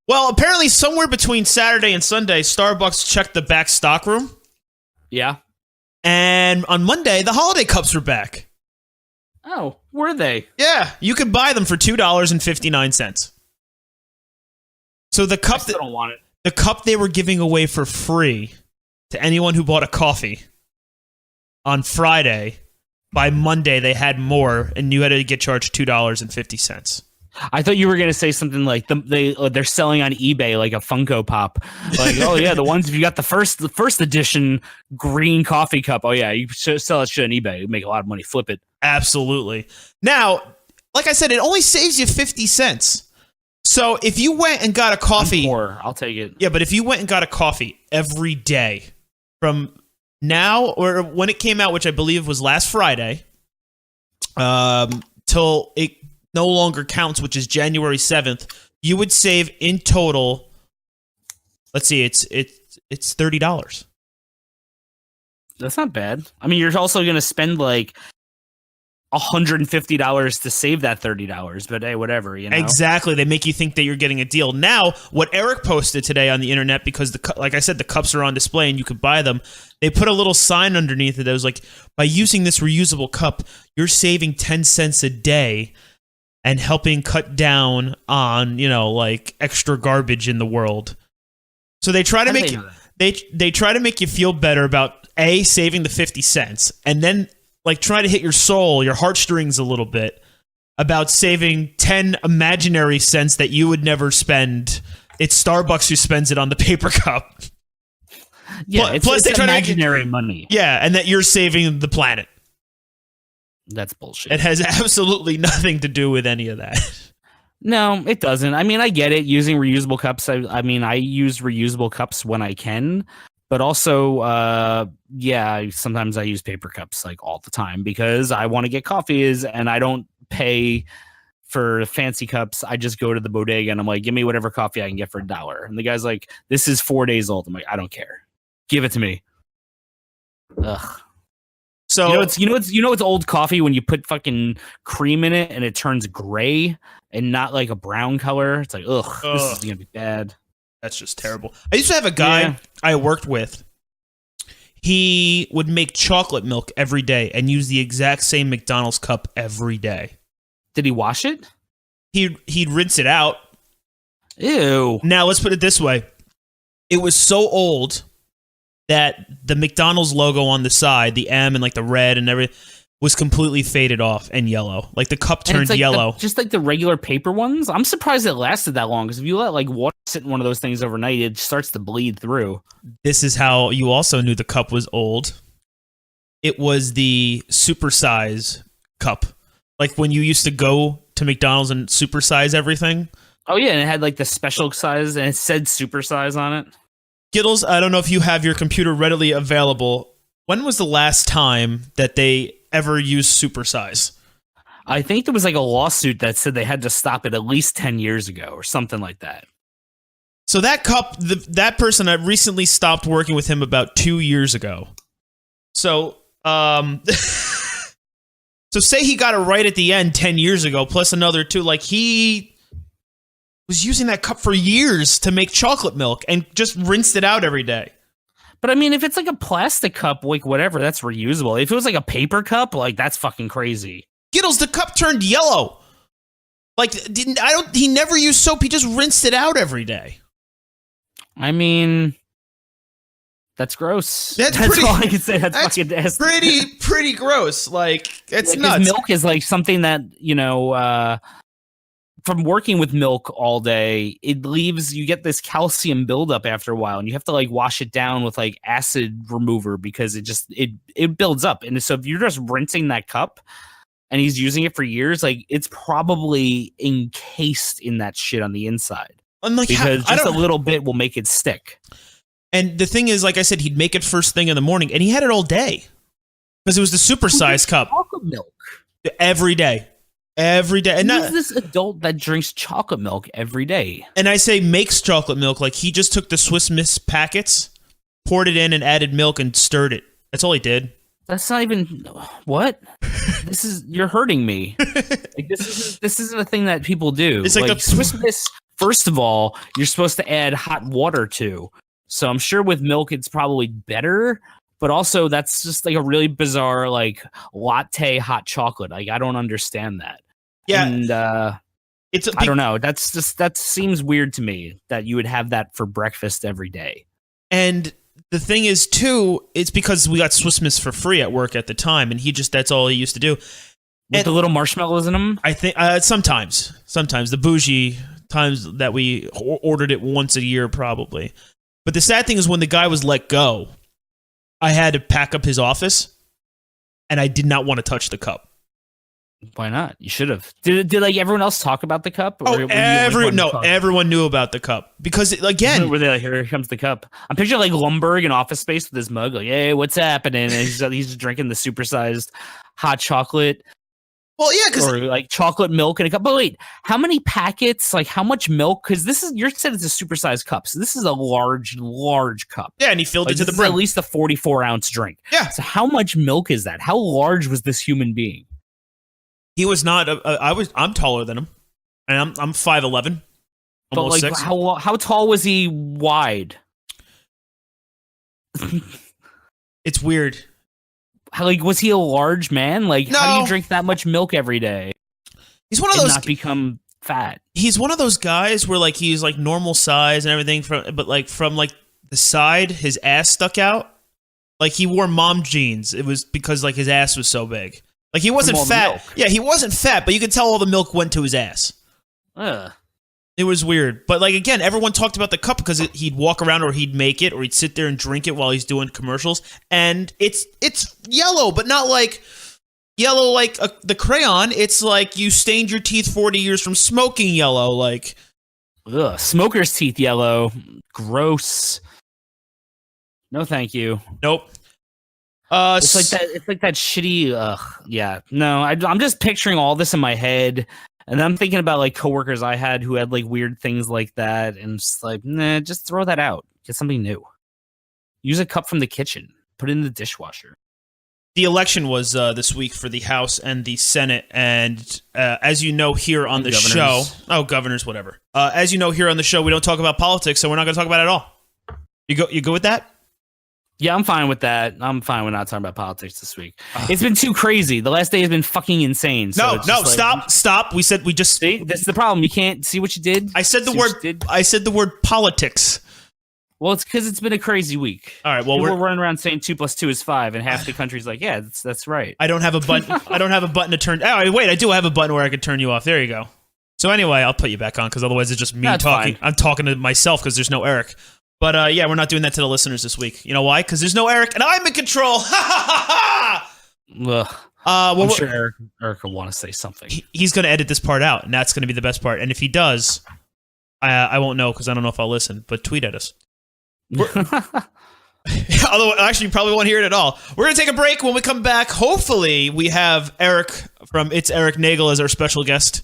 Speaker 5: Well, apparently somewhere between Saturday and Sunday, Starbucks checked the back stock room.
Speaker 6: Yeah.
Speaker 5: And on Monday, the holiday cups were back.
Speaker 6: Oh, were they?
Speaker 5: Yeah, you could buy them for $2.59. So the cup,
Speaker 6: I still don't want it.
Speaker 5: The cup they were giving away for free to anyone who bought a coffee on Friday, by Monday they had more, and you had to get charged $2.50.
Speaker 6: I thought you were gonna say something like they're selling on eBay like a Funko Pop, like, "Oh yeah, the ones if you got the first edition green coffee cup. Oh yeah, you should sell that shit on eBay. You make a lot of money. Flip it."
Speaker 5: Absolutely. Now, like I said, it only saves you 50 cents. So if you went and got a coffee,
Speaker 6: I'll take it.
Speaker 5: Yeah, but if you went and got a coffee every day from now or when it came out, which I believe was last Friday, till it no longer counts, which is January 7th, you would save in total. Let's see, it's $30.
Speaker 6: That's not bad. I mean, you're also going to spend like $150 to save that $30, but hey, whatever,
Speaker 5: Exactly. They make you think that you're getting a deal. Now, what Eric posted today on the internet, because like I said, the cups are on display and you could buy them. They put a little sign underneath it that was like, "By using this reusable cup, you're saving 10 cents a day and helping cut down on, like extra garbage in the world." So they try to they try to make you feel better about saving the 50 cents, and then like try to hit your soul, your heartstrings a little bit about saving 10 imaginary cents that you would never spend. It's Starbucks who spends it on the paper cup.
Speaker 6: Yeah, it's imaginary money.
Speaker 5: Yeah, and that you're saving the planet.
Speaker 6: That's bullshit.
Speaker 5: It has absolutely nothing to do with any of that.
Speaker 6: No, it doesn't. I mean, I get it. Using reusable cups. I mean, I use reusable cups when I can. But also, sometimes I use paper cups like all the time because I want to get coffees and I don't pay for fancy cups, I just go to the bodega and I'm like, give me whatever coffee I can get for $1. And the guy's like, this is 4 days old. I'm like, I don't care. Give it to me. Ugh.
Speaker 5: So
Speaker 6: you know it's old coffee when you put fucking cream in it and it turns gray and not like a brown color. It's like, this is gonna be bad.
Speaker 5: That's just terrible. I used to have a guy I worked with. He would make chocolate milk every day and use the exact same McDonald's cup every day.
Speaker 6: Did he wash it?
Speaker 5: He'd rinse it out.
Speaker 6: Ew.
Speaker 5: Now let's put it this way: it was so old that the McDonald's logo on the side, the M and like the red and everything, was completely faded off and yellow. Like the cup turned yellow.
Speaker 6: Just like the regular paper ones. I'm surprised it lasted that long because if you let like water sit in one of those things overnight, it starts to bleed through.
Speaker 5: This is how you also knew the cup was old. It was the supersize cup. Like when you used to go to McDonald's and supersize everything.
Speaker 6: Oh yeah, and it had like the special size and it said supersize on it.
Speaker 5: Gittles, I don't know if you have your computer readily available. When was the last time that they ever used supersize?
Speaker 6: I think there was like a lawsuit that said they had to stop it at least 10 years ago or something like that.
Speaker 5: So that cup, that person, I recently stopped working with him about 2 years ago. So, so say he got it right at the end 10 years ago, plus another 2. Like he was using that cup for years to make chocolate milk and just rinsed it out every day.
Speaker 6: But I mean, if it's like a plastic cup, like whatever, that's reusable. If it was like a paper cup, like that's fucking crazy.
Speaker 5: Gittles, the cup turned yellow. Like he never used soap. He just rinsed it out every day.
Speaker 6: I mean, that's gross.
Speaker 5: That's
Speaker 6: all I can say. That's fucking nasty.
Speaker 5: pretty gross. Like it's nuts.
Speaker 6: Milk is like something that, you know, from working with milk all day, you get this calcium buildup after a while, and you have to like wash it down with like acid remover because it builds up. And so if you're just rinsing that cup and he's using it for years, like it's probably encased in that shit on the inside.
Speaker 5: I'm like,
Speaker 6: because just a little bit will make it stick.
Speaker 5: And the thing is, like I said, he'd make it first thing in the morning, and he had it all day because it was the supersized cup.
Speaker 6: Chocolate milk
Speaker 5: every day. Every day. And
Speaker 6: who's this adult that drinks chocolate milk every day?
Speaker 5: And I say makes chocolate milk, like he just took the Swiss Miss packets, poured it in and added milk and stirred it. That's all he did.
Speaker 6: That's not even what? You're hurting me. Like this isn't a thing that people do.
Speaker 5: It's like the
Speaker 6: Swiss Miss, first of all, you're supposed to add hot water to. So I'm sure with milk it's probably better. But also, that's just like a really bizarre, like latte hot chocolate. Like I don't understand that.
Speaker 5: Yeah,
Speaker 6: and I don't know. That seems weird to me that you would have that for breakfast every day.
Speaker 5: And the thing is, too, it's because we got Swiss Miss for free at work at the time, and that's all he used to do.
Speaker 6: With the little marshmallows in them.
Speaker 5: I think sometimes the bougie times that we ordered it once a year, probably. But the sad thing is, when the guy was let go, I had to pack up his office, and I did not want to touch the cup.
Speaker 6: Why not? You should have. Did like everyone else talk about the cup?
Speaker 5: Everyone knew about the cup because again,
Speaker 6: were they like, here comes the cup? I'm picturing like Lumberg in Office Space with his mug, like, hey, what's happening? And he's drinking the supersized hot chocolate.
Speaker 5: Well, yeah,
Speaker 6: or like chocolate milk in a cup. But wait, how many packets? Like how much milk? Because you said it's a supersized cup, so this is a large cup.
Speaker 5: Yeah, and he filled it to the brim.
Speaker 6: At least a 44-ounce drink.
Speaker 5: Yeah.
Speaker 6: So how much milk is that? How large was this human being?
Speaker 5: He was not. I'm taller than him, and I'm 5'11".
Speaker 6: But like,
Speaker 5: 6.
Speaker 6: how tall was he wide?
Speaker 5: It's weird.
Speaker 6: Was he a large man? Like,
Speaker 5: no.
Speaker 6: How do you drink that much milk every day?
Speaker 5: He's one of those.
Speaker 6: Not become fat.
Speaker 5: He's one of those guys where like he's like normal size and everything, but like from like the side, his ass stuck out. Like he wore mom jeans. It was because like his ass was so big. Like he wasn't fat. Yeah, he wasn't fat, but you could tell all the milk went to his ass. It was weird. But like again, everyone talked about the cup because he'd walk around or he'd make it or he'd sit there and drink it while he's doing commercials. And it's yellow, but not like yellow like the crayon. It's like you stained your teeth 40 years from smoking yellow. Like,
Speaker 6: ugh, smoker's teeth yellow. Gross. No, thank you.
Speaker 5: Nope.
Speaker 6: It's like that. It's like that shitty. Yeah. No, I'm just picturing all this in my head, And I'm thinking about like coworkers I had who had like weird things like that, and just like, nah, just throw that out. Get something new. Use a cup from the kitchen. Put it in the dishwasher.
Speaker 5: The election was this week for the House and the Senate, and as you know here on the show, governors, whatever. As you know here on the show, we don't talk about politics, so we're not going to talk about it at all. You go with that?
Speaker 6: Yeah, I'm fine with that. I'm fine with not talking about politics this week. It's been too crazy. The last day has been fucking insane. So
Speaker 5: stop. We said we just
Speaker 6: see. This is the problem. You can't see what you did.
Speaker 5: I said the word politics.
Speaker 6: Well, it's because it's been a crazy week.
Speaker 5: All right. Well,
Speaker 6: we're running around saying 2 + 2 is 5, and half the country's like, yeah, that's right.
Speaker 5: I don't have a button. I don't have a button to turn. Oh, wait, I do have a button where I can turn you off. There you go. So anyway, I'll put you back on because otherwise it's just me talking. Fine. I'm talking to myself because there's no Eric. But yeah, we're not doing that to the listeners this week. You know why? Because there's no Eric, and I'm in control. Ha ha ha ha!
Speaker 6: I'm sure Eric will want to say something.
Speaker 5: He's going to edit this part out, and that's going to be the best part. And if he does, I won't know because I don't know if I'll listen. But tweet at us. Although, actually, you probably won't hear it at all. We're going to take a break. When we come back, hopefully, we have Eric from It's Erik Nagel as our special guest.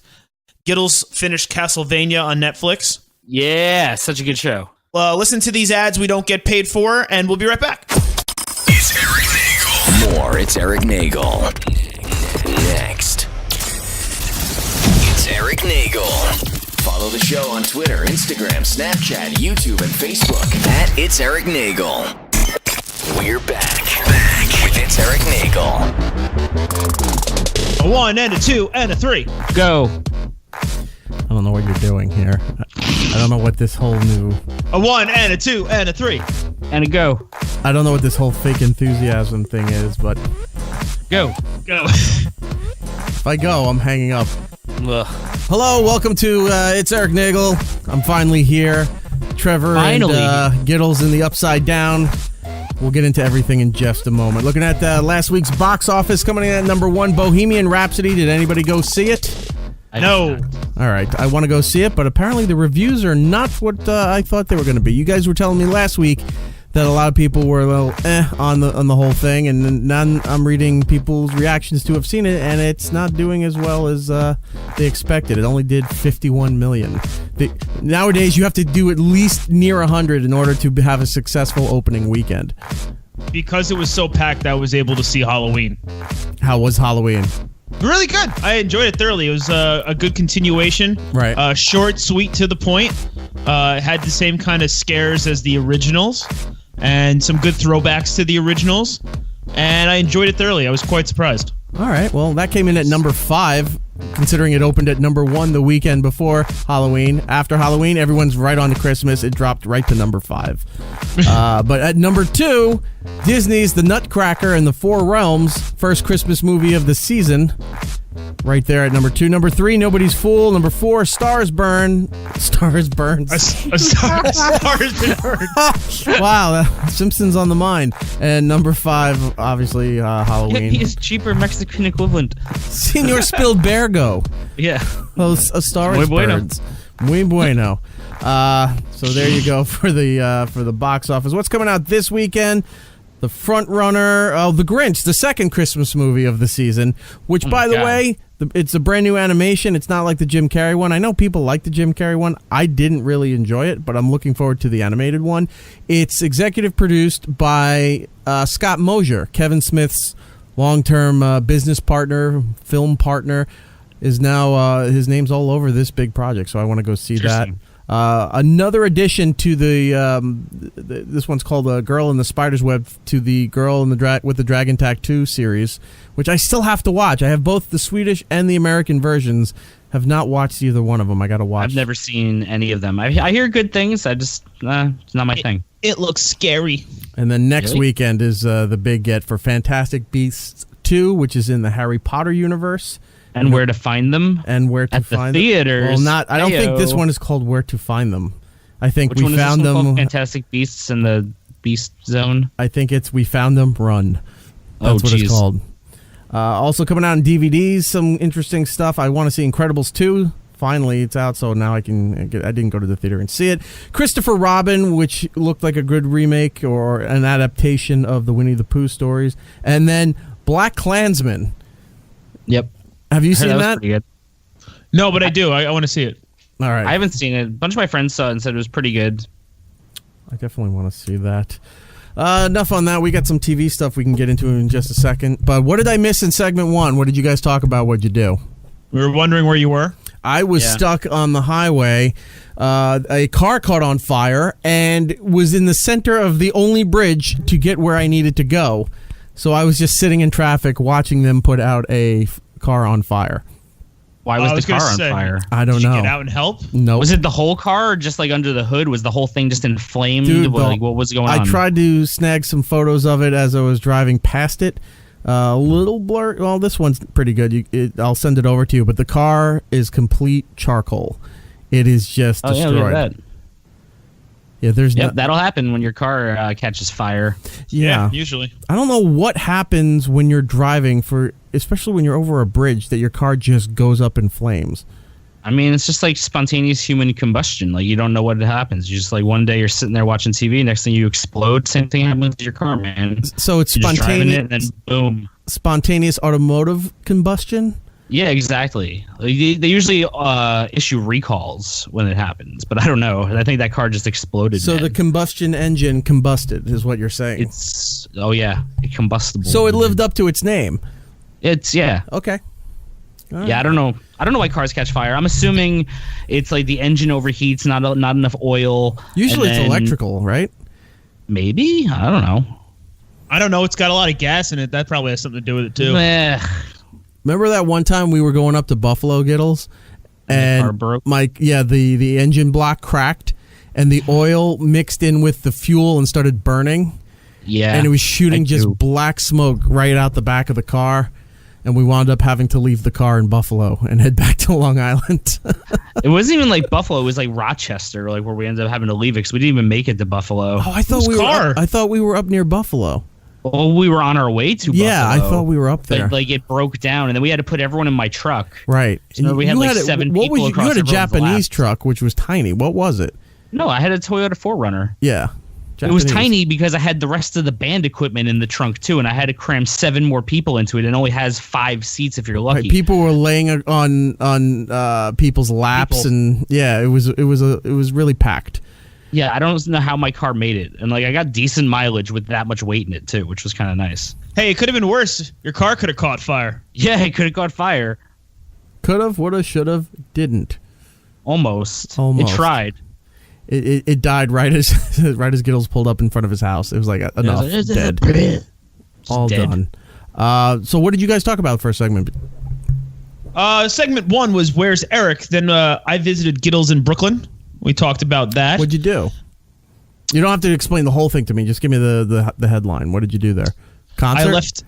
Speaker 5: Gittles finished Castlevania on Netflix.
Speaker 6: Yeah, such a good show.
Speaker 5: Listen to these ads we don't get paid for, and we'll be right back.
Speaker 1: It's Erik Nagel. More It's Erik Nagel. Next. It's Erik Nagel. Follow the show on Twitter, Instagram, Snapchat, YouTube, and Facebook at It's Erik Nagel. We're back with It's Erik Nagel.
Speaker 5: A 1 and a 2 and a 3.
Speaker 6: Go.
Speaker 7: I don't know what you're doing here. I don't know what this whole new...
Speaker 5: A 1 and a 2 and a 3.
Speaker 6: And a go.
Speaker 7: I don't know what this whole fake enthusiasm thing is, but...
Speaker 6: Go.
Speaker 7: If I go, I'm hanging up.
Speaker 6: Ugh.
Speaker 7: Hello, welcome to It's Erik Nagel. I'm finally here. Trevor and Gittles in the Upside Down. We'll get into everything in just a moment. Looking at last week's box office, coming in at number 1, Bohemian Rhapsody. Did anybody go see it?
Speaker 5: No.
Speaker 7: All right, I want to go see it, but apparently the reviews are not what I thought they were going to be. You guys were telling me last week that a lot of people were a little on the whole thing, and now I'm reading people's reactions to have seen it, and it's not doing as well as they expected. It only did 51 million. Nowadays, you have to do at least near 100 in order to have a successful opening weekend.
Speaker 8: Because it was so packed, I was able to see Halloween.
Speaker 7: How was Halloween?
Speaker 8: Really good. I enjoyed it thoroughly. It was a good continuation.
Speaker 7: Right.
Speaker 8: Short, sweet, to the point. Had the same kind of scares as the originals, and some good throwbacks to the originals. And I enjoyed it thoroughly. I was quite surprised.
Speaker 7: All right. Well, that came in at number 5, considering it opened at number 1 the weekend before Halloween. After Halloween, everyone's right on to Christmas. It dropped right to number 5. But at number 2, Disney's The Nutcracker and the Four Realms, first Christmas movie of the season. Right there at number 2. Number 3, Nobody's Fool. Number 4, Stars Burns.
Speaker 8: Stars Burns.
Speaker 7: Wow, Simpsons on the mind. And number 5, obviously, Halloween.
Speaker 6: His cheaper Mexican equivalent.
Speaker 7: Senor Spielbergo.
Speaker 6: Yeah.
Speaker 7: A Star Burns. Muy bueno. So there you go for the box office. What's coming out this weekend? The front runner, The Grinch, the second Christmas movie of the season, which, by the way, it's a brand new animation. It's not like the Jim Carrey one. I know people like the Jim Carrey one. I didn't really enjoy it, but I'm looking forward to the animated one. It's executive produced by Scott Mosier, Kevin Smith's long-term business partner, film partner, is now his name's all over this big project, so I want to go see that. Another addition to this one's called Girl in the Spider's Web, to the Girl in the with the Dragon Tattoo series, which I still have to watch. I have both the Swedish and the American versions. Have not watched either one of them. I got to watch.
Speaker 6: I've never seen any of them. I hear good things. I just it's not my thing.
Speaker 8: It looks scary.
Speaker 7: And then next weekend is the big get for Fantastic Beasts 2, which is in the Harry Potter universe.
Speaker 6: And where to find them?
Speaker 7: And where to
Speaker 6: at
Speaker 7: find
Speaker 6: the theaters.
Speaker 7: Well, I don't think this one is called Where to Find Them. I think
Speaker 6: Which
Speaker 7: we found them.
Speaker 6: Called Fantastic Beasts in the Beast Zone.
Speaker 7: I think it's We Found Them. Run. That's what it's called. Also coming out in DVDs, some interesting stuff. I want to see Incredibles 2. Finally, it's out, so now I didn't go to the theater and see it. Christopher Robin, which looked like a good remake or an adaptation of the Winnie the Pooh stories, and then Black Klansman.
Speaker 6: Yep.
Speaker 7: Have you seen that?
Speaker 6: Pretty good.
Speaker 8: No, but I do. I want to see it.
Speaker 7: All right.
Speaker 6: I haven't seen it. A bunch of my friends saw it and said it was pretty good.
Speaker 7: I definitely want to see that. Enough on that. We got some TV stuff we can get into in just a second. But what did I miss in segment 1? What did you guys talk about? What'd you do?
Speaker 8: We were wondering where you were.
Speaker 7: I was stuck on the highway. A car caught on fire and was in the center of the only bridge to get where I needed to go. So I was just sitting in traffic watching them put out a car on fire.
Speaker 6: Why was the car on fire?
Speaker 7: I don't know.
Speaker 8: Did you get out and help?
Speaker 7: No.
Speaker 6: Was it the whole car or just like under the hood? Was the whole thing just inflamed?
Speaker 7: Dude,
Speaker 6: like, what was going on?
Speaker 7: I tried to snag some photos of it as I was driving past it. A little blur. Well, this one's pretty good. I'll send it over to you. But the car is complete charcoal. It is just destroyed.
Speaker 6: Yeah, look at that.
Speaker 7: Yeah,
Speaker 6: that'll happen when your car catches fire.
Speaker 7: Yeah,
Speaker 8: usually.
Speaker 7: I don't know what happens when you're driving, especially when you're over a bridge, that your car just goes up in flames.
Speaker 6: I mean, it's just like spontaneous human combustion. Like, you don't know what happens. You just like one day you're sitting there watching TV, next thing you explode. Same thing happens to your car, man.
Speaker 7: So it's
Speaker 6: you're
Speaker 7: spontaneous,
Speaker 6: and then boom.
Speaker 7: Spontaneous automotive combustion.
Speaker 6: Yeah, exactly. They usually issue recalls when it happens, but I don't know. I think that car just exploded.
Speaker 7: So the combustion engine combusted is what you're saying.
Speaker 6: It combustible.
Speaker 7: So it lived up to its name.
Speaker 6: Okay. I don't know. I don't know why cars catch fire. I'm assuming it's like the engine overheats, not enough oil.
Speaker 7: Usually it's electrical, right?
Speaker 6: Maybe. I don't know.
Speaker 8: I don't know. It's got a lot of gas in it. That probably has something to do with it too.
Speaker 7: Remember that one time we were going up to Buffalo, Gittles, and
Speaker 6: the car broke?
Speaker 7: the engine block cracked, and the oil mixed in with the fuel and started burning.
Speaker 6: Yeah,
Speaker 7: and it was shooting black smoke right out the back of the car, and we wound up having to leave the car in Buffalo and head back to Long Island.
Speaker 6: It wasn't even like Buffalo; it was like Rochester, like where we ended up having to leave it because we didn't even make it to Buffalo.
Speaker 7: Oh, I thought we were up near Buffalo.
Speaker 6: Well, we were on our way to Buffalo.
Speaker 7: Yeah, I thought we were up there.
Speaker 6: But, like, it broke down, and then we had to put everyone in my truck.
Speaker 7: Right.
Speaker 6: So we had like 7 people across.
Speaker 7: You had a Japanese
Speaker 6: lap.
Speaker 7: truck, which was tiny. What was it?
Speaker 6: No, I had a Toyota 4Runner.
Speaker 7: Yeah.
Speaker 6: Japanese. It was tiny because I had the rest of the band equipment in the trunk, too, and I had to cram 7 more people into it. It only has 5 seats if you're lucky.
Speaker 7: Right, people were laying on people's laps, and yeah, it was really packed.
Speaker 6: Yeah, I don't know how my car made it. And like I got decent mileage with that much weight in it too, which was kind of nice.
Speaker 8: Hey, it could have been worse. Your car could have caught fire.
Speaker 6: Yeah, it could have caught fire.
Speaker 7: Could have, would have, should have, didn't.
Speaker 6: Almost. It tried.
Speaker 7: It died right as Gittles pulled up in front of his house. It was like enough, dead. All
Speaker 6: dead.
Speaker 7: Done. So what did you guys talk about for a segment?
Speaker 8: Segment 1 was Where's Eric? Then I visited Gittles in Brooklyn. We talked about that.
Speaker 7: What'd you do? You don't have to explain the whole thing to me. Just give me the headline. What did you do there? Concert?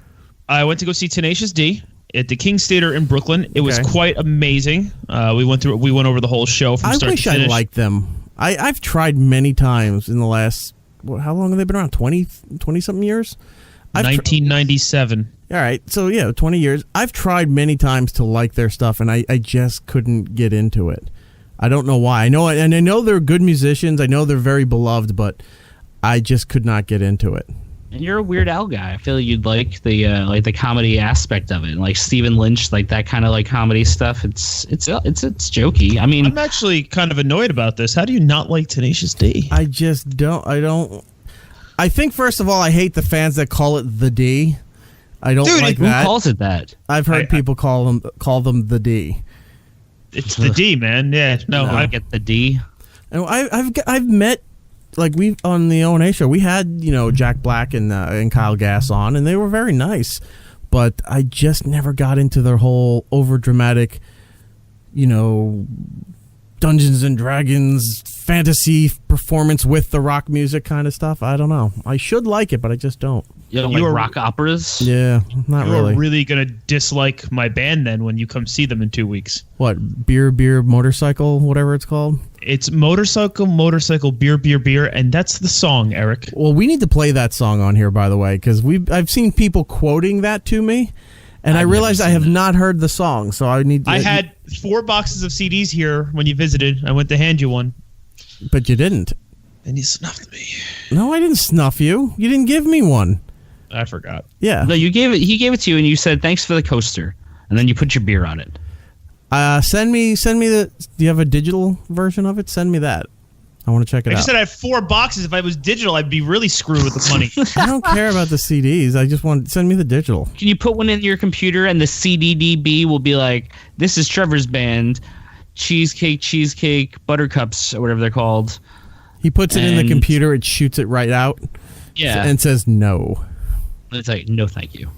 Speaker 8: I went to go see Tenacious D at the King's Theater in Brooklyn. It was quite amazing. We went over the whole show from start to finish.
Speaker 7: I wish I liked them. I've tried many times in the last, how long have they been around? 20-something years?
Speaker 8: 1997.
Speaker 7: All right. So, yeah, 20 years. I've tried many times to like their stuff, and I just couldn't get into it. I don't know why. I know they're good musicians. I know they're very beloved, but I just could not get into it.
Speaker 6: And you're a Weird Al guy. I feel like you'd like the comedy aspect of it, like Stephen Lynch, like that kind of like comedy stuff. It's jokey. I mean,
Speaker 8: I'm actually kind of annoyed about this. How do you not like Tenacious D?
Speaker 7: I just don't. I think first of all, I hate the fans that call it the D. I don't like that.
Speaker 6: Who calls it that?
Speaker 7: I've heard people call them the D.
Speaker 8: It's the D, man. Yeah, no,
Speaker 6: I get the D.
Speaker 7: And I've met, like, we on the O&A show, we had Jack Black and Kyle Gass on, and they were very nice, but I just never got into their whole over dramatic, Dungeons and Dragons fantasy performance with the rock music kind of stuff. I don't know. I should like it, but I just don't.
Speaker 6: You don't like rock operas?
Speaker 7: Yeah, not really.
Speaker 8: You're really going to dislike my band then when you come see them in 2 weeks.
Speaker 7: What? Beer, motorcycle, whatever it's called?
Speaker 8: It's motorcycle, beer, and that's the song, Eric.
Speaker 7: Well, we need to play that song on here, by the way, because I've seen people quoting that to me, and I realized I have not heard the song, so I need to...
Speaker 8: I had 4 boxes of CDs here when you visited. I went to hand you one.
Speaker 7: But you didn't.
Speaker 8: And you snuffed me.
Speaker 7: No, I didn't snuff you. You didn't give me one.
Speaker 8: I forgot.
Speaker 7: Yeah.
Speaker 6: No, he gave it to you, and you said, thanks for the coaster. And then you put your beer on it.
Speaker 7: Send me the. Do you have a digital version of it? Send me that. I want to check it out.
Speaker 8: I just said I have 4 boxes. If I was digital, I'd be really screwed with the money.
Speaker 7: I don't care about the CDs. I just want send me the digital.
Speaker 6: Can you put one in your computer and the CDDB will be like, this is Trevor's band, cheesecake, buttercups, or whatever they're called.
Speaker 7: He puts it in the computer. It shoots it right out.
Speaker 6: Yeah.
Speaker 7: And says no.
Speaker 6: It's like, no, thank you.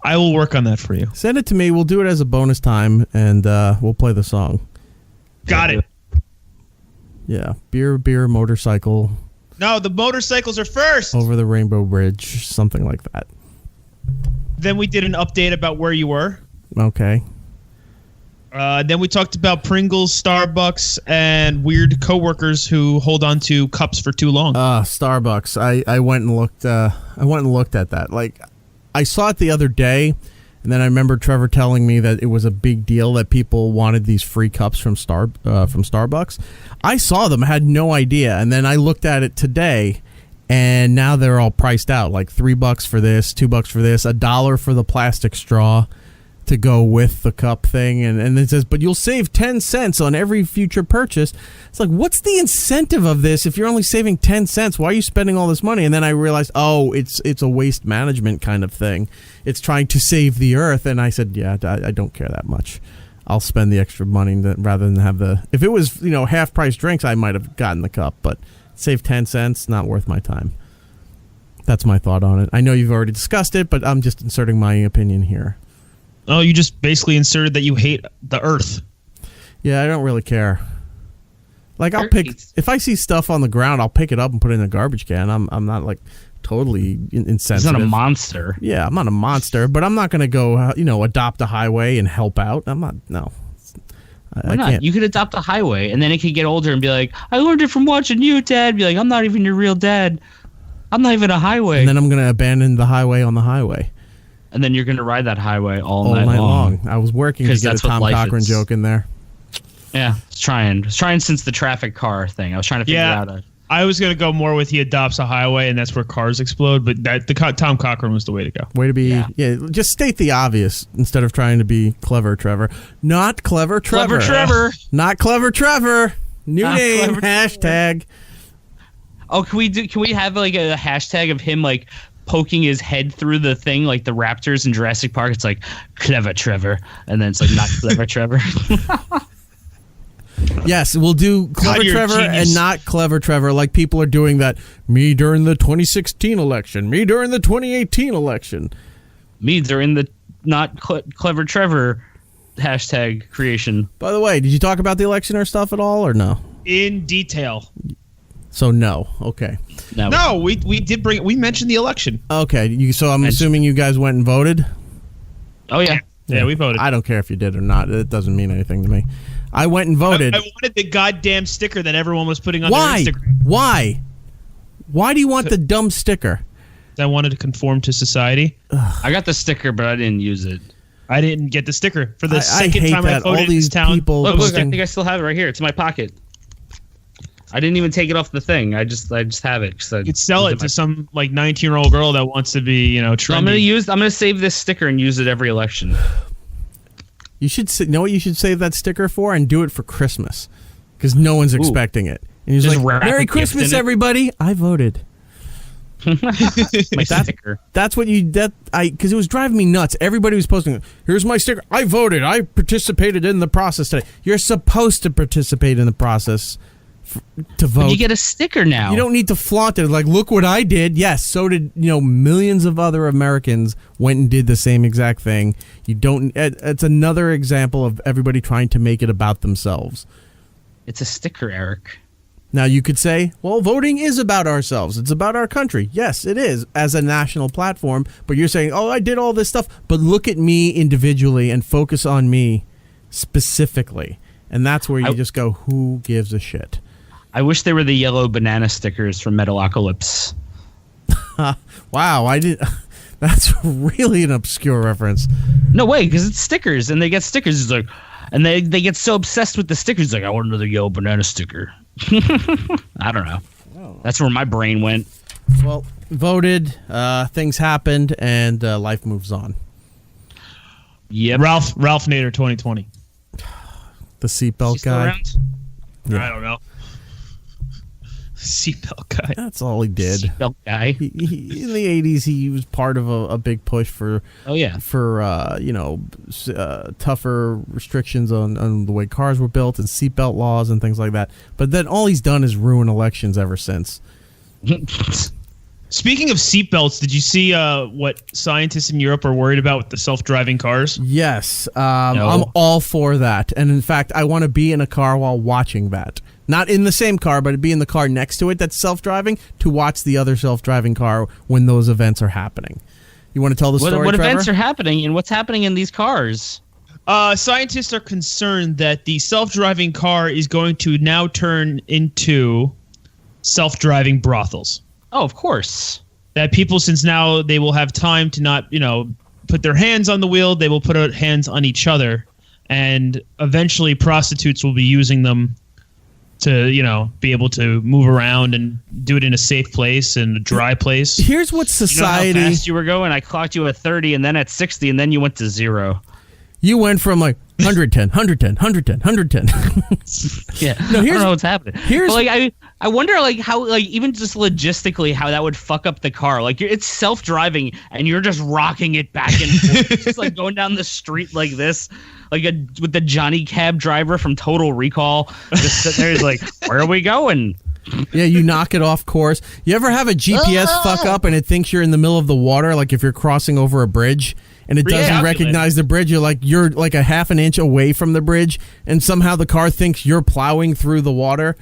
Speaker 8: I will work on that for you.
Speaker 7: Send it to me. We'll do it as a bonus time, and we'll play the song.
Speaker 8: Got it.
Speaker 7: Yeah, beer, motorcycle.
Speaker 8: No, the motorcycles are first.
Speaker 7: Over the Rainbow Bridge, something like that.
Speaker 8: Then we did an update about where you were.
Speaker 7: Okay.
Speaker 8: Then we talked about Pringles, Starbucks, and weird coworkers who hold on to cups for too long.
Speaker 7: Starbucks. I went and looked. I went and looked at that. Like, I saw it the other day, and then I remember Trevor telling me that it was a big deal that people wanted these free cups from Starbucks. I saw them, I had no idea, and then I looked at it today, and now they're all priced out, like $3 for this, $2 for this, $1 for the plastic straw to go with the cup thing, and it says, but you'll save 10 cents on every future purchase. It's like, what's the incentive of this if you're only saving 10 cents? Why are you spending all this money? And then I realized, it's a waste management kind of thing. It's trying to save the earth, and I said, yeah, I don't care that much. I'll spend the extra money rather than have if it was, half price drinks, I might have gotten the cup, but save 10 cents, not worth my time. That's my thought on it. I know you've already discussed it, but I'm just inserting my opinion here.
Speaker 8: Oh, you just basically inserted that you hate the earth.
Speaker 7: Yeah, I don't really care. Like, if I see stuff on the ground, I'll pick it up and put it in a garbage can. I'm not like totally insensitive.
Speaker 6: He's not a monster.
Speaker 7: Yeah, I'm not a monster, but I'm not going to go, adopt a highway and help out. I'm not. No.
Speaker 6: Why not? Can't. You could adopt a highway, and then it could get older and be like, I learned it from watching you, Dad. Be like, I'm not even your real dad. I'm not even a highway.
Speaker 7: And then I'm going to abandon the highway on the highway.
Speaker 6: And then you're going to ride that highway all night long.
Speaker 7: I was working to get a Tom Cochran joke in there.
Speaker 6: Yeah, I was trying since the traffic car thing. I was trying to figure out
Speaker 8: I was going to go more with he adopts a highway, and that's where cars explode, but Tom Cochran was the way to go.
Speaker 7: Way to be, just state the obvious instead of trying to be clever, Trevor. Not clever, Trevor.
Speaker 6: Clever Trevor.
Speaker 7: Not clever, Trevor. New name, hashtag.
Speaker 6: Oh, can we have like a hashtag of him like poking his head through the thing like the raptors in Jurassic Park? It's like clever Trevor, and then it's like not clever Trevor.
Speaker 7: Yes, we'll do clever Trevor and not clever Trevor, like people are doing that. Me during the 2016 election. Me during the 2018 election.
Speaker 6: Me during the not clever Trevor hashtag creation.
Speaker 7: By the way, did you talk about the election or stuff at all, or no?
Speaker 8: In detail.
Speaker 7: So no. Okay.
Speaker 8: No, we did bring. We mentioned the election.
Speaker 7: Okay. So I'm assuming you guys went and voted.
Speaker 6: Oh yeah.
Speaker 8: Yeah, we voted.
Speaker 7: I don't care if you did or not. It doesn't mean anything to me. I went and voted.
Speaker 8: I wanted the goddamn sticker that everyone was putting on their Instagram.
Speaker 7: Why? Why do you want the dumb sticker?
Speaker 8: I wanted to conform to society.
Speaker 6: I got the sticker, but I didn't use it.
Speaker 8: I didn't get the sticker for the second
Speaker 7: hate
Speaker 8: time
Speaker 7: that.
Speaker 8: I voted
Speaker 7: All
Speaker 8: in
Speaker 7: these
Speaker 8: this town.
Speaker 7: people
Speaker 6: Look, I think I still have it right here. It's in my pocket. I didn't even take it off the thing. I just have it.
Speaker 8: You could sell it to some like 19-year-old girl that wants to be, trendy.
Speaker 6: So I'm gonna save this sticker and use it every election.
Speaker 7: You should know what you should save that sticker for, and do it for Christmas, because no one's expecting it. And he's
Speaker 6: Just
Speaker 7: like, "Merry Christmas, everybody! I voted."
Speaker 6: My sticker.
Speaker 7: That's what because it was driving me nuts. Everybody was posting, "Here's my sticker. I voted. I participated in the process today." You're supposed to participate in the process to vote.
Speaker 6: But you get a sticker now.
Speaker 7: You don't need to flaunt it. Like, look what I did. Yes, so did millions of other Americans went and did the same exact thing. You don't. It's another example of everybody trying to make it about themselves.
Speaker 6: It's a sticker, Eric.
Speaker 7: Now you could say, well, voting is about ourselves. It's about our country. Yes, it is as a national platform. But you're saying, oh, I did all this stuff, but look at me individually and focus on me specifically. And that's where you just go, who gives a shit?
Speaker 6: I wish they were the yellow banana stickers from Metalocalypse.
Speaker 7: Wow, I did. That's really an obscure reference.
Speaker 6: No way, because it's stickers, and they get stickers. It's like, and they get so obsessed with the stickers. Like, I want another yellow banana sticker. I don't know. Oh. That's where my brain went.
Speaker 7: Well, voted. Things happened, and life moves on.
Speaker 6: Yep.
Speaker 8: Ralph Nader 2020.
Speaker 7: The seatbelt
Speaker 6: She's still
Speaker 7: guy.
Speaker 6: around?
Speaker 7: Yeah.
Speaker 8: I don't know. Seatbelt guy.
Speaker 7: That's all he did.
Speaker 6: Seatbelt guy.
Speaker 7: He, in the 80s, he was part of a big push for tougher restrictions on the way cars were built and seatbelt laws and things like that. But then all he's done is ruin elections ever since.
Speaker 8: Speaking of seatbelts, did you see what scientists in Europe are worried about with the self-driving cars?
Speaker 7: Yes.
Speaker 8: No.
Speaker 7: I'm all for that. And in fact, I want to be in a car while watching that. Not in the same car, but be in the car next to it that's self-driving to watch the other self-driving car when those events are happening. You want to tell the story,
Speaker 6: What
Speaker 7: Trevor?
Speaker 6: events are happening and what's happening in these cars?
Speaker 8: Scientists are concerned that the self-driving car is going to now turn into self-driving brothels.
Speaker 6: Oh, of course.
Speaker 8: That people, since now they will have time to not, put their hands on the wheel, they will put out hands on each other, and eventually prostitutes will be using them to, be able to move around and do it in a safe place and a dry place.
Speaker 7: Here's what society...
Speaker 6: You know how fast you were going? I clocked you at 30 and then at 60 and then you went to 0.
Speaker 7: You went from like 110, 110, 110, 110.
Speaker 6: Yeah.
Speaker 7: No,
Speaker 6: I don't know what's happening.
Speaker 7: Here's
Speaker 6: but I wonder how even just logistically how that would fuck up the car. Like it's self-driving and you're just rocking it back and forth, just like going down the street like this, with the Johnny Cab driver from Total Recall just sitting there. He's like, "Where are we going?"
Speaker 7: Yeah, you knock it off course. You ever have a GPS fuck up and it thinks you're in the middle of the water, like if you're crossing over a bridge? And it doesn't recognize the bridge. You're like a half an inch away from the bridge, and somehow the car thinks you're plowing through the water.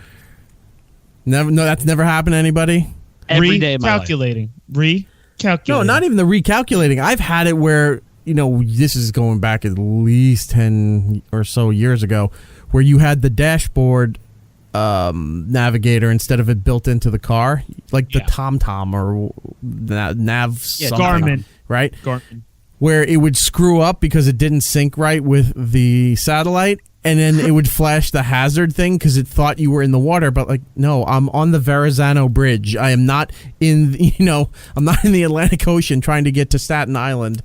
Speaker 7: No, that's never happened to anybody.
Speaker 6: Every day of my life.
Speaker 8: Recalculating.
Speaker 7: No, not even the recalculating. I've had it where, this is going back at least 10 or so years ago, where you had the dashboard navigator instead of it built into the car, like the TomTom or Nav something,
Speaker 8: Garmin.
Speaker 7: right?
Speaker 8: Garmin.
Speaker 7: Where it would screw up because it didn't sync right with the satellite, and then it would flash the hazard thing because it thought you were in the water. But no, I'm on the Verrazano Bridge. I am not in, I'm not in the Atlantic Ocean trying to get to Staten Island.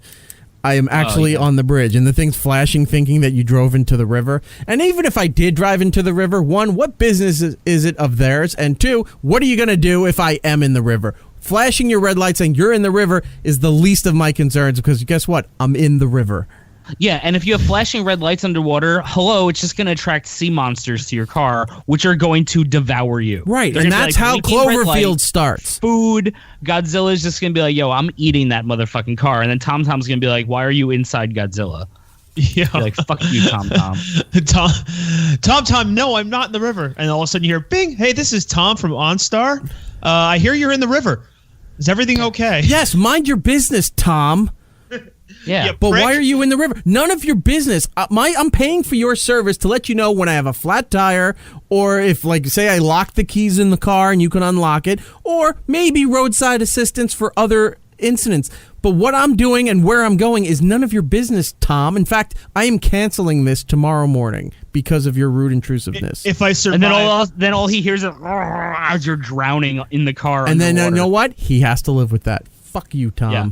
Speaker 7: I am actually on the bridge, and the thing's flashing, thinking that you drove into the river. And even if I did drive into the river, one, what business is it of theirs? And two, what are you going to do if I am in the river? Flashing your red light saying you're in the river is the least of my concerns because guess what? I'm in the river.
Speaker 6: Yeah, and if you have flashing red lights underwater, it's just going to attract sea monsters to your car, which are going to devour you.
Speaker 7: Right,
Speaker 6: They're
Speaker 7: and
Speaker 6: gonna be
Speaker 7: that's how
Speaker 6: blinking red light,
Speaker 7: Cloverfield starts.
Speaker 6: Food. Godzilla's just going to be like, yo, I'm eating that motherfucking car. And then TomTom's going to be like, why are you inside Godzilla?
Speaker 8: Yeah.
Speaker 6: Be like, fuck you, TomTom.
Speaker 8: TomTom, no, I'm not in the river. And all of a sudden you hear, bing, hey, this is Tom from OnStar. I hear you're in the river. Is everything okay?
Speaker 7: Yes, mind your business, Tom.
Speaker 6: Yeah,
Speaker 7: but why are you in the river? None of your business. I'm paying for your service to let you know when I have a flat tire, or if, say, I lock the keys in the car and you can unlock it, or maybe roadside assistance for other incidents. But what I'm doing and where I'm going is none of your business, Tom. In fact, I am canceling this tomorrow morning because of your rude intrusiveness.
Speaker 8: If I survive,
Speaker 6: and then all he hears is as you're drowning in the car.
Speaker 7: And
Speaker 6: underwater.
Speaker 7: then you know what? He has to live with that. Fuck you, Tom.
Speaker 6: Yeah.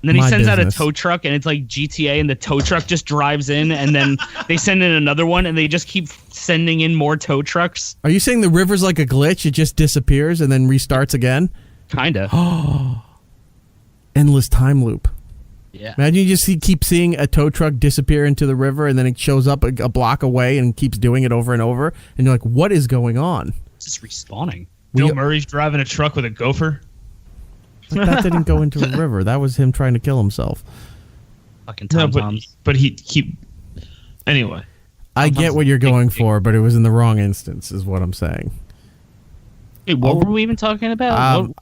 Speaker 6: And then he
Speaker 7: My
Speaker 6: sends out a
Speaker 7: business.
Speaker 6: tow truck, and it's like GTA, and the tow truck just drives in, and then they send in another one, and they just keep sending in more tow trucks.
Speaker 7: Are you saying the river's like a glitch? It just disappears and then restarts again?
Speaker 6: Kinda.
Speaker 7: Endless time loop.
Speaker 6: Yeah.
Speaker 7: Imagine you just keep seeing a tow truck disappear into the river, and then it shows up a block away and keeps doing it over and over, and you're like, what is going on?
Speaker 6: It's just respawning.
Speaker 8: Bill Murray's driving a truck with a gopher.
Speaker 7: But that didn't go into a river. That was him trying to kill himself.
Speaker 6: Fucking
Speaker 8: No,
Speaker 6: TomToms.
Speaker 8: but he anyway.
Speaker 7: I get what you're going for, but it was in the wrong instance, is what I'm saying.
Speaker 6: Wait, what were we even talking about?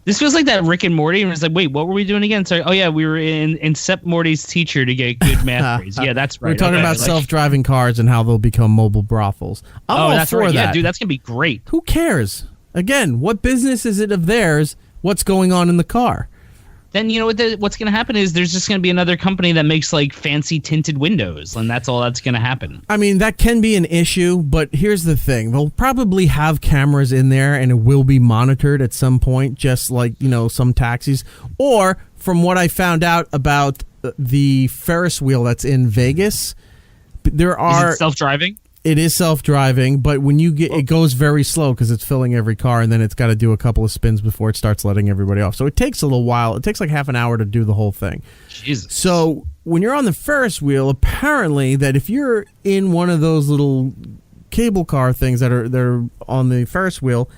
Speaker 6: This feels like that Rick and Morty, and it's like, wait, what were we doing again? Sorry. Oh yeah, we were in Sep Morty's teacher to get good math grades. Yeah, that's right.
Speaker 7: We're talking about self-driving cars and how they'll become mobile brothels. I'm all
Speaker 6: that's
Speaker 7: for
Speaker 6: right.
Speaker 7: that.
Speaker 6: Yeah, dude, that's gonna be great.
Speaker 7: Who cares? Again, what business is it of theirs? What's going on in the car?
Speaker 6: Then you know what's going to happen is there's just going to be another company that makes fancy tinted windows, and that's all that's going to happen.
Speaker 7: I mean, that can be an issue, but here's the thing. They'll probably have cameras in there, and it will be monitored at some point, just like, some taxis. Or, from what I found out about the Ferris wheel that's in Vegas, there are...
Speaker 6: Is it self-driving?
Speaker 7: It is self-driving, but when you get, it goes very slow because it's filling every car, and then it's got to do a couple of spins before it starts letting everybody off. So it takes a little while. It takes like half an hour to do the whole thing.
Speaker 6: Jesus.
Speaker 7: So when you're on the Ferris wheel, apparently that if you're in one of those little cable car things that are on the Ferris wheel,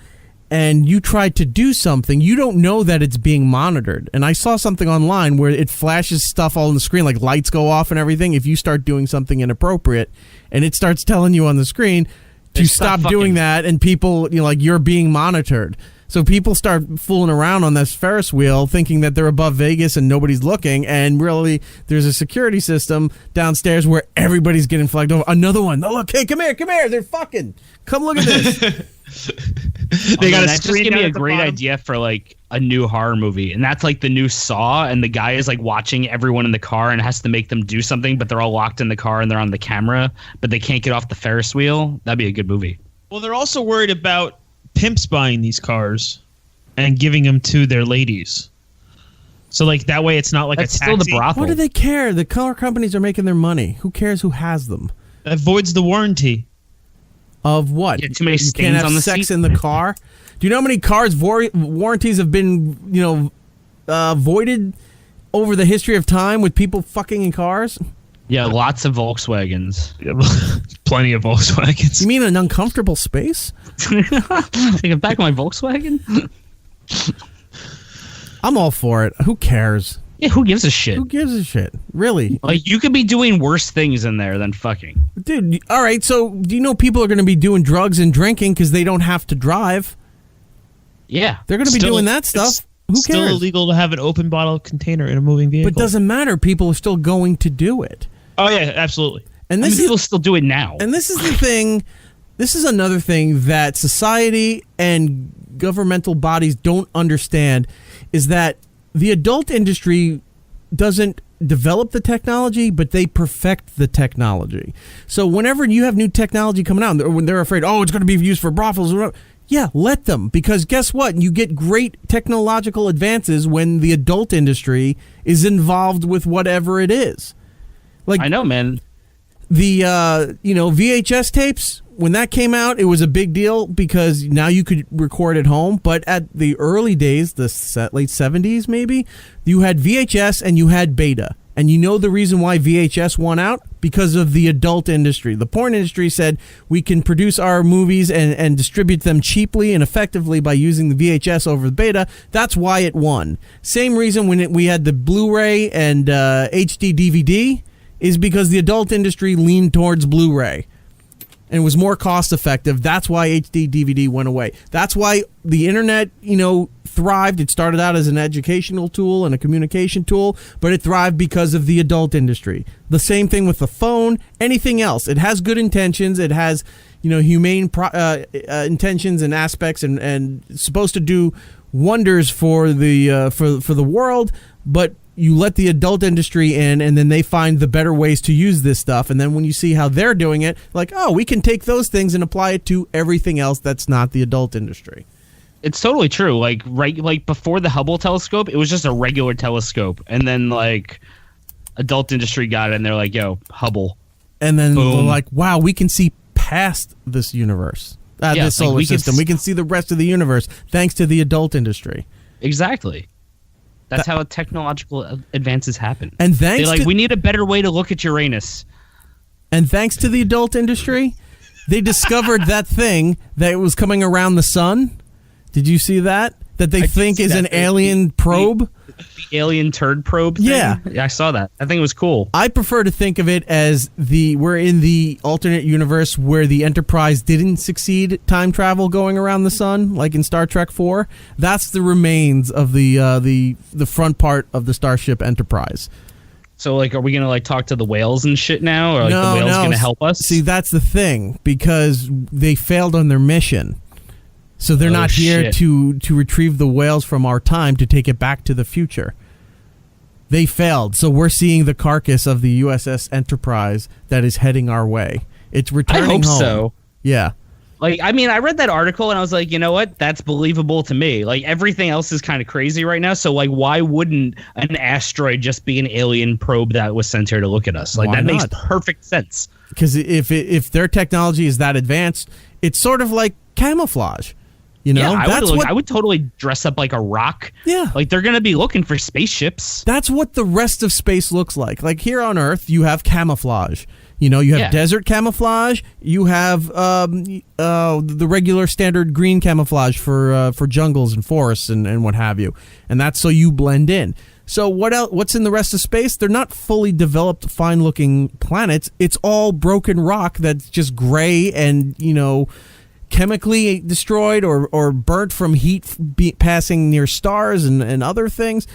Speaker 7: and you try to do something, you don't know that it's being monitored. And I saw something online where it flashes stuff all on the screen, like lights go off and everything, if you start doing something inappropriate, and it starts telling you on the screen to stop doing that, and people, like, you're being monitored. So people start fooling around on this Ferris wheel thinking that they're above Vegas and nobody's looking, and really there's a security system downstairs where everybody's getting flagged over. Another one. Oh, look, hey, come here. They're fucking. Come look at this.
Speaker 8: They got a
Speaker 6: that
Speaker 8: screen.
Speaker 6: Just give me
Speaker 8: down
Speaker 6: a
Speaker 8: at the
Speaker 6: great
Speaker 8: bottom.
Speaker 6: idea for like a new horror movie, and that's like the new Saw, and the guy is like watching everyone in the car and has to make them do something, but they're all locked in the car and they're on the camera, but they can't get off the Ferris wheel. That'd be a good movie.
Speaker 8: Well, they're also worried about pimps buying these cars and giving them to their ladies. So like that way, it's not like
Speaker 6: That's
Speaker 8: a taxi.
Speaker 6: still the brothel.
Speaker 7: What do they care? The car companies are making their money. Who cares who has them?
Speaker 8: That voids the warranty.
Speaker 7: Of what?
Speaker 6: Yeah, too many
Speaker 7: you
Speaker 6: stains
Speaker 7: can't have
Speaker 6: on the
Speaker 7: sex
Speaker 6: seat?
Speaker 7: in the car? Do you know how many cars warranties have been, voided over the history of time with people fucking in cars?
Speaker 6: Yeah, lots of Volkswagens.
Speaker 8: Plenty of Volkswagens.
Speaker 7: You mean an uncomfortable space?
Speaker 6: I get back my Volkswagen.
Speaker 7: I'm all for it. Who cares?
Speaker 6: Yeah, who gives a shit?
Speaker 7: Who gives a shit? Really?
Speaker 6: Like, you could be doing worse things in there than fucking.
Speaker 7: Dude, all right, so do you know people are going to be doing drugs and drinking because they don't have to drive?
Speaker 6: Yeah.
Speaker 7: They're going to be doing that stuff. Who cares?
Speaker 8: Still illegal to have an open bottle container in a moving vehicle.
Speaker 7: But it doesn't matter. People are still going to do it.
Speaker 8: Oh yeah, absolutely.
Speaker 7: And
Speaker 6: I
Speaker 7: this
Speaker 6: mean, people still do it now.
Speaker 7: And this is the thing. This is another thing that society and governmental bodies don't understand, is that the adult industry doesn't develop the technology, but they perfect the technology. So whenever you have new technology coming out, when they're afraid, it's going to be used for brothels, yeah, let them. Because guess what? You get great technological advances when the adult industry is involved with whatever it is. Like,
Speaker 6: I know, man.
Speaker 7: The VHS tapes, when that came out, it was a big deal because now you could record at home. But at the early days, the late 70s maybe, you had VHS and you had Beta. And you know the reason why VHS won out? Because of the adult industry. The porn industry said we can produce our movies and distribute them cheaply and effectively by using the VHS over the Beta. That's why it won. Same reason when we had the Blu-ray and HD DVD is because the adult industry leaned towards Blu-ray and it was more cost effective. That's why HD DVD went away. That's why the internet, thrived. It started out as an educational tool and a communication tool, but it thrived because of the adult industry. The same thing with the phone, anything else. It has good intentions. It has, humane intentions and aspects and supposed to do wonders for the for the world, but you let the adult industry in, and then they find the better ways to use this stuff. And then when you see how they're doing it, like, we can take those things and apply it to everything else that's not the adult industry.
Speaker 6: It's totally true. Like before the Hubble telescope, it was just a regular telescope, and then like adult industry got it, and they're like, "Yo, Hubble,"
Speaker 7: and then
Speaker 6: boom.
Speaker 7: They're like, "Wow, we can see past this universe, this solar system. We can see the rest of the universe thanks to the adult industry."
Speaker 6: Exactly. That's how technological advances happen.
Speaker 7: And thanks
Speaker 6: we need a better way to look at Uranus.
Speaker 7: And thanks to the adult industry, they discovered that thing that was coming around the sun. Did you see that? That they think is an alien probe?
Speaker 6: The alien turd probe thing?
Speaker 7: Yeah,
Speaker 6: I saw that. I think it was cool.
Speaker 7: I prefer to think of it as we're in the alternate universe where the Enterprise didn't succeed time travel going around the sun, like in Star Trek 4. That's the remains of the front part of the Starship Enterprise.
Speaker 6: So, are we going to, talk to the whales and shit now? Or, the whales going to help us?
Speaker 7: See, that's the thing, because they failed on their mission. So they're not here to retrieve the whales from our time to take it back to the future. They failed. So we're seeing the carcass of the USS Enterprise that is heading our way. It's returning home.
Speaker 6: I hope so.
Speaker 7: Yeah.
Speaker 6: Like, I mean, I read that article and I was like, you know what? That's believable to me. Like, everything else is kind of crazy right now. So, like, why wouldn't an asteroid just be an alien probe that was sent here to look at us? Like,
Speaker 7: Why
Speaker 6: that makes
Speaker 7: not?
Speaker 6: perfect sense.
Speaker 7: Because if their technology is that advanced, it's sort of like camouflage. You know,
Speaker 6: Yeah, I would totally dress up like a rock.
Speaker 7: Yeah.
Speaker 6: Like, they're going to be looking for spaceships.
Speaker 7: That's what the rest of space looks like. Like here on Earth, you have camouflage. You know, you have desert camouflage. You have the regular standard green camouflage for jungles and forests and what have you. And that's so you blend in. So what else? What's in the rest of space? They're not fully developed, fine-looking planets. It's all broken rock that's just gray and, you know, chemically destroyed or burnt from heat passing near stars and other things.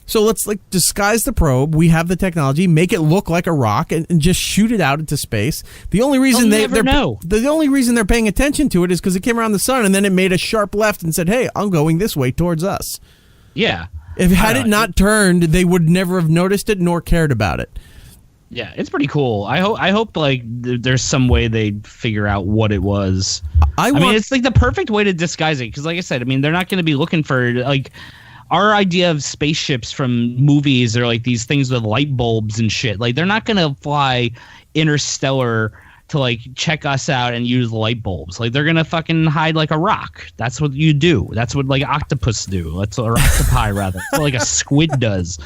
Speaker 7: So let's like disguise the probe. We have the technology, make it look like a rock, and just shoot it out into space. The only reason the only reason they're paying attention to it is because it came around the sun, and then it made a sharp left and said, "Hey, I'm going this way towards us."
Speaker 6: Yeah.
Speaker 7: If had it not turned, they would never have noticed it nor cared about it.
Speaker 6: Yeah, it's pretty cool. I hope like there's some way they figure out what it was. I mean, it's like the perfect way to disguise it because, like I said, I mean, they're not going to be looking for like. Our idea of spaceships from movies are like these things with light bulbs and shit. Like, they're not going to fly interstellar to, like, check us out and use light bulbs. Like, they're going to fucking hide like a rock. That's what you do. That's what, like, octopus do. Or octopi, rather. That's what, like, a squid does.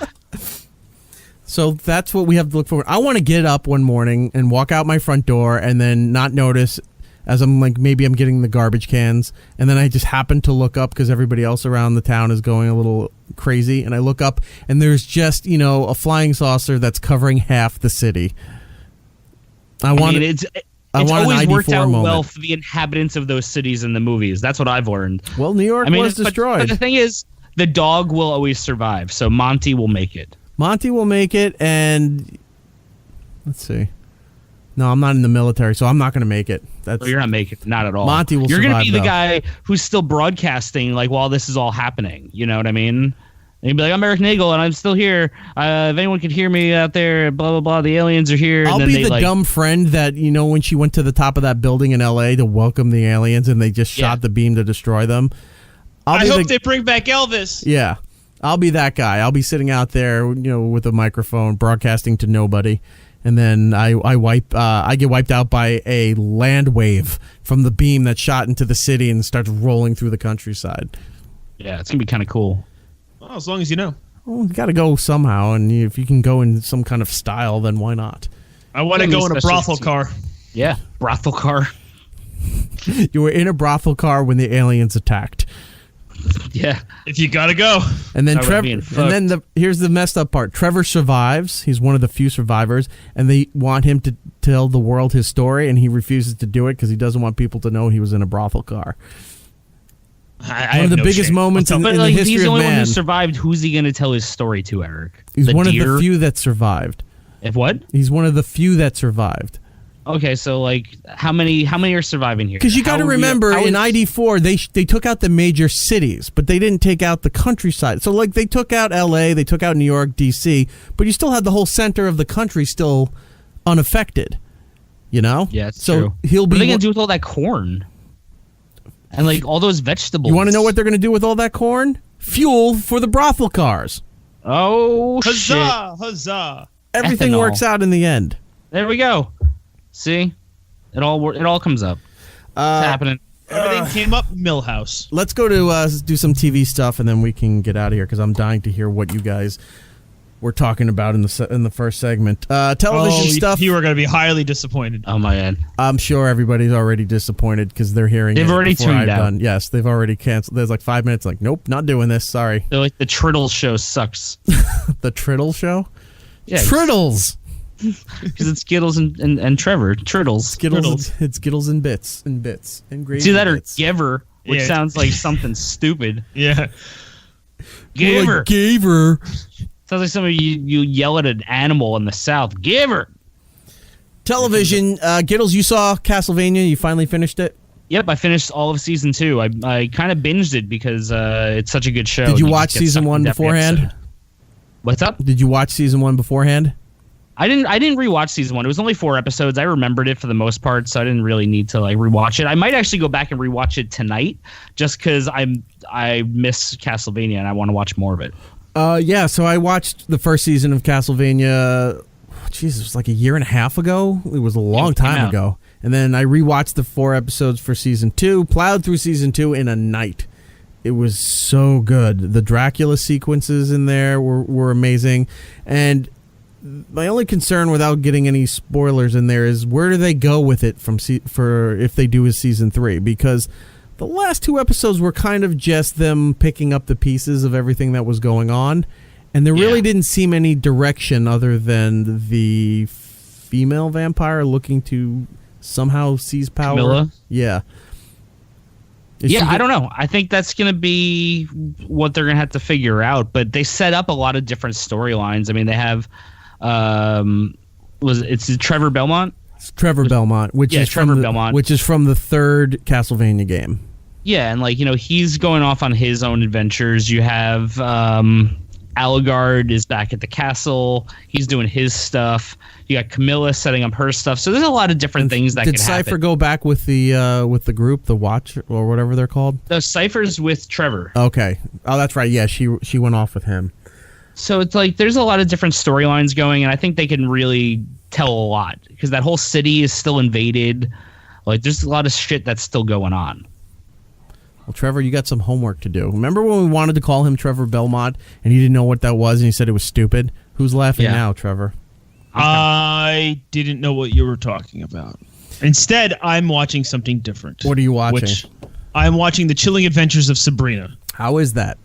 Speaker 7: So that's what we have to look for. I want to get up one morning and walk out my front door and then not notice as I'm like, maybe I'm getting the garbage cans, and then I just happen to look up because everybody else around the town is going a little crazy, and I look up and there's just, you know, a flying saucer that's covering half the city.
Speaker 6: It's always worked out well for the inhabitants of those cities in the movies. That's what I've learned.
Speaker 7: Well, New York was destroyed.
Speaker 6: But the thing is, the dog will always survive, so Monty will make it.
Speaker 7: Monty will make it, and let's see. No, I'm not in the military, so I'm not going to make it.
Speaker 6: You're not making it, not at all.
Speaker 7: Monty will
Speaker 6: You're
Speaker 7: survive,
Speaker 6: going to be the
Speaker 7: though.
Speaker 6: guy who's still broadcasting like while this is all happening. You know what I mean? And you'd be like, I'm Erik Nagel, and I'm still here. If anyone could hear me out there, blah, blah, blah, the aliens are here.
Speaker 7: I'll be the dumb friend that, you know, when she went to the top of that building in L.A. to welcome the aliens and they just shot the beam to destroy them.
Speaker 5: I hope they bring back Elvis.
Speaker 7: Yeah. I'll be that guy. I'll be sitting out there, you know, with a microphone broadcasting to nobody. And then I get wiped out by a land wave from the beam that shot into the city and starts rolling through the countryside.
Speaker 6: Yeah, it's going to be kind of cool.
Speaker 5: Well, as long as you know.
Speaker 7: Well, you got to go somehow, and if you can go in some kind of style, then why not?
Speaker 5: I want to go in a brothel car.
Speaker 6: Yeah, brothel car.
Speaker 7: You were in a brothel car when the aliens attacked.
Speaker 6: Yeah.
Speaker 5: If you gotta go.
Speaker 7: And then here's the messed up part. Trevor survives. He's one of the few survivors, and they want him to tell the world his story, and he refuses to do it because he doesn't want people to know he was in a brothel car. One of the biggest moments in the history of man.
Speaker 6: He's the only one who survived. Who's he going to tell his story to, Eric?
Speaker 7: He's one of the few that survived.
Speaker 6: If what?
Speaker 7: He's one of the few that survived.
Speaker 6: Okay, so like, how many are surviving here?
Speaker 7: Because you got to remember, in ID4, they took out the major cities, but they didn't take out the countryside. So like, they took out LA, they took out New York, DC, but you still had the whole center of the country still unaffected. You know?
Speaker 6: Yeah, it's true. What are they gonna do with all that corn? And like all those vegetables.
Speaker 7: You want to know what they're gonna do with all that corn? Fuel for the brothel cars.
Speaker 6: Oh,
Speaker 5: huzzah,
Speaker 6: shit!
Speaker 5: Huzzah!
Speaker 7: Everything works out in the end.
Speaker 6: There we go. See, it all comes up. It's happening.
Speaker 5: Everything came up. Millhouse.
Speaker 7: Let's go to do some TV stuff, and then we can get out of here because I'm dying to hear what you guys were talking about in the first segment. Television stuff.
Speaker 5: You are going to be highly disappointed.
Speaker 6: Oh my god!
Speaker 7: I'm sure everybody's already disappointed because they're hearing.
Speaker 6: They've already tuned out.
Speaker 7: Done. Yes, they've already canceled. There's like 5 minutes. Like, nope, not doing this. Sorry.
Speaker 6: They're like, the Triddles show sucks.
Speaker 7: The Triddle show.
Speaker 6: Yeah,
Speaker 7: Triddles.
Speaker 6: Because it's Gittles and Trevor. Triddles.
Speaker 7: It's Gittles and bits and gravy.
Speaker 6: See that or Giver, which sounds like something stupid.
Speaker 5: Yeah.
Speaker 6: Giver.
Speaker 7: Like Gaver.
Speaker 6: Sounds like somebody you yell at an animal in the South. Giver.
Speaker 7: Television. Gittles, you saw Castlevania. You finally finished it?
Speaker 6: Yep, I finished all of season 2. I kind of binged it because it's such a good show.
Speaker 7: Did you watch season 1 beforehand?
Speaker 6: What's up?
Speaker 7: Did you watch season 1 beforehand?
Speaker 6: I didn't rewatch season 1. It was only 4 episodes. I remembered it for the most part, so I didn't really need to like rewatch it. I might actually go back and rewatch it tonight, just because I miss Castlevania and I want to watch more of it.
Speaker 7: Yeah. So I watched the first season of Castlevania. Jesus, it was like a year and a half ago. It was a long time ago. And then I rewatched the 4 episodes for season 2. Plowed through season 2 in a night. It was so good. The Dracula sequences in there were amazing, and my only concern, without getting any spoilers in there, is where do they go with it for if they do a season 3? Because the last 2 episodes were kind of just them picking up the pieces of everything that was going on, and there really didn't seem any direction other than the female vampire looking to somehow seize power.
Speaker 6: Camilla?
Speaker 7: Yeah.
Speaker 6: I don't know. I think that's going to be what they're going to have to figure out. But they set up a lot of different storylines. I mean, they have, it's Trevor Belmont?
Speaker 7: It's Trevor Belmont, which is from the 3rd Castlevania game.
Speaker 6: Yeah, and like, you know, he's going off on his own adventures. You have Allegard is back at the castle. He's doing his stuff. You got Camilla setting up her stuff. So there's a lot of different things that could happen.
Speaker 7: Did Cypher go back with the group, the Watch, or whatever they're called?
Speaker 6: The Cypher's with Trevor.
Speaker 7: Okay. Oh, that's right. Yeah, she went off with him.
Speaker 6: So it's like there's a lot of different storylines going, and I think they can really tell a lot because that whole city is still invaded. Like there's a lot of shit that's still going on.
Speaker 7: Well, Trevor, you got some homework to do. Remember when we wanted to call him Trevor Belmont and he didn't know what that was and he said it was stupid? Who's laughing now, Trevor?
Speaker 8: I didn't know what you were talking about. Instead, I'm watching something different.
Speaker 7: What are you watching?
Speaker 8: I'm watching The Chilling Adventures of Sabrina.
Speaker 7: How is that?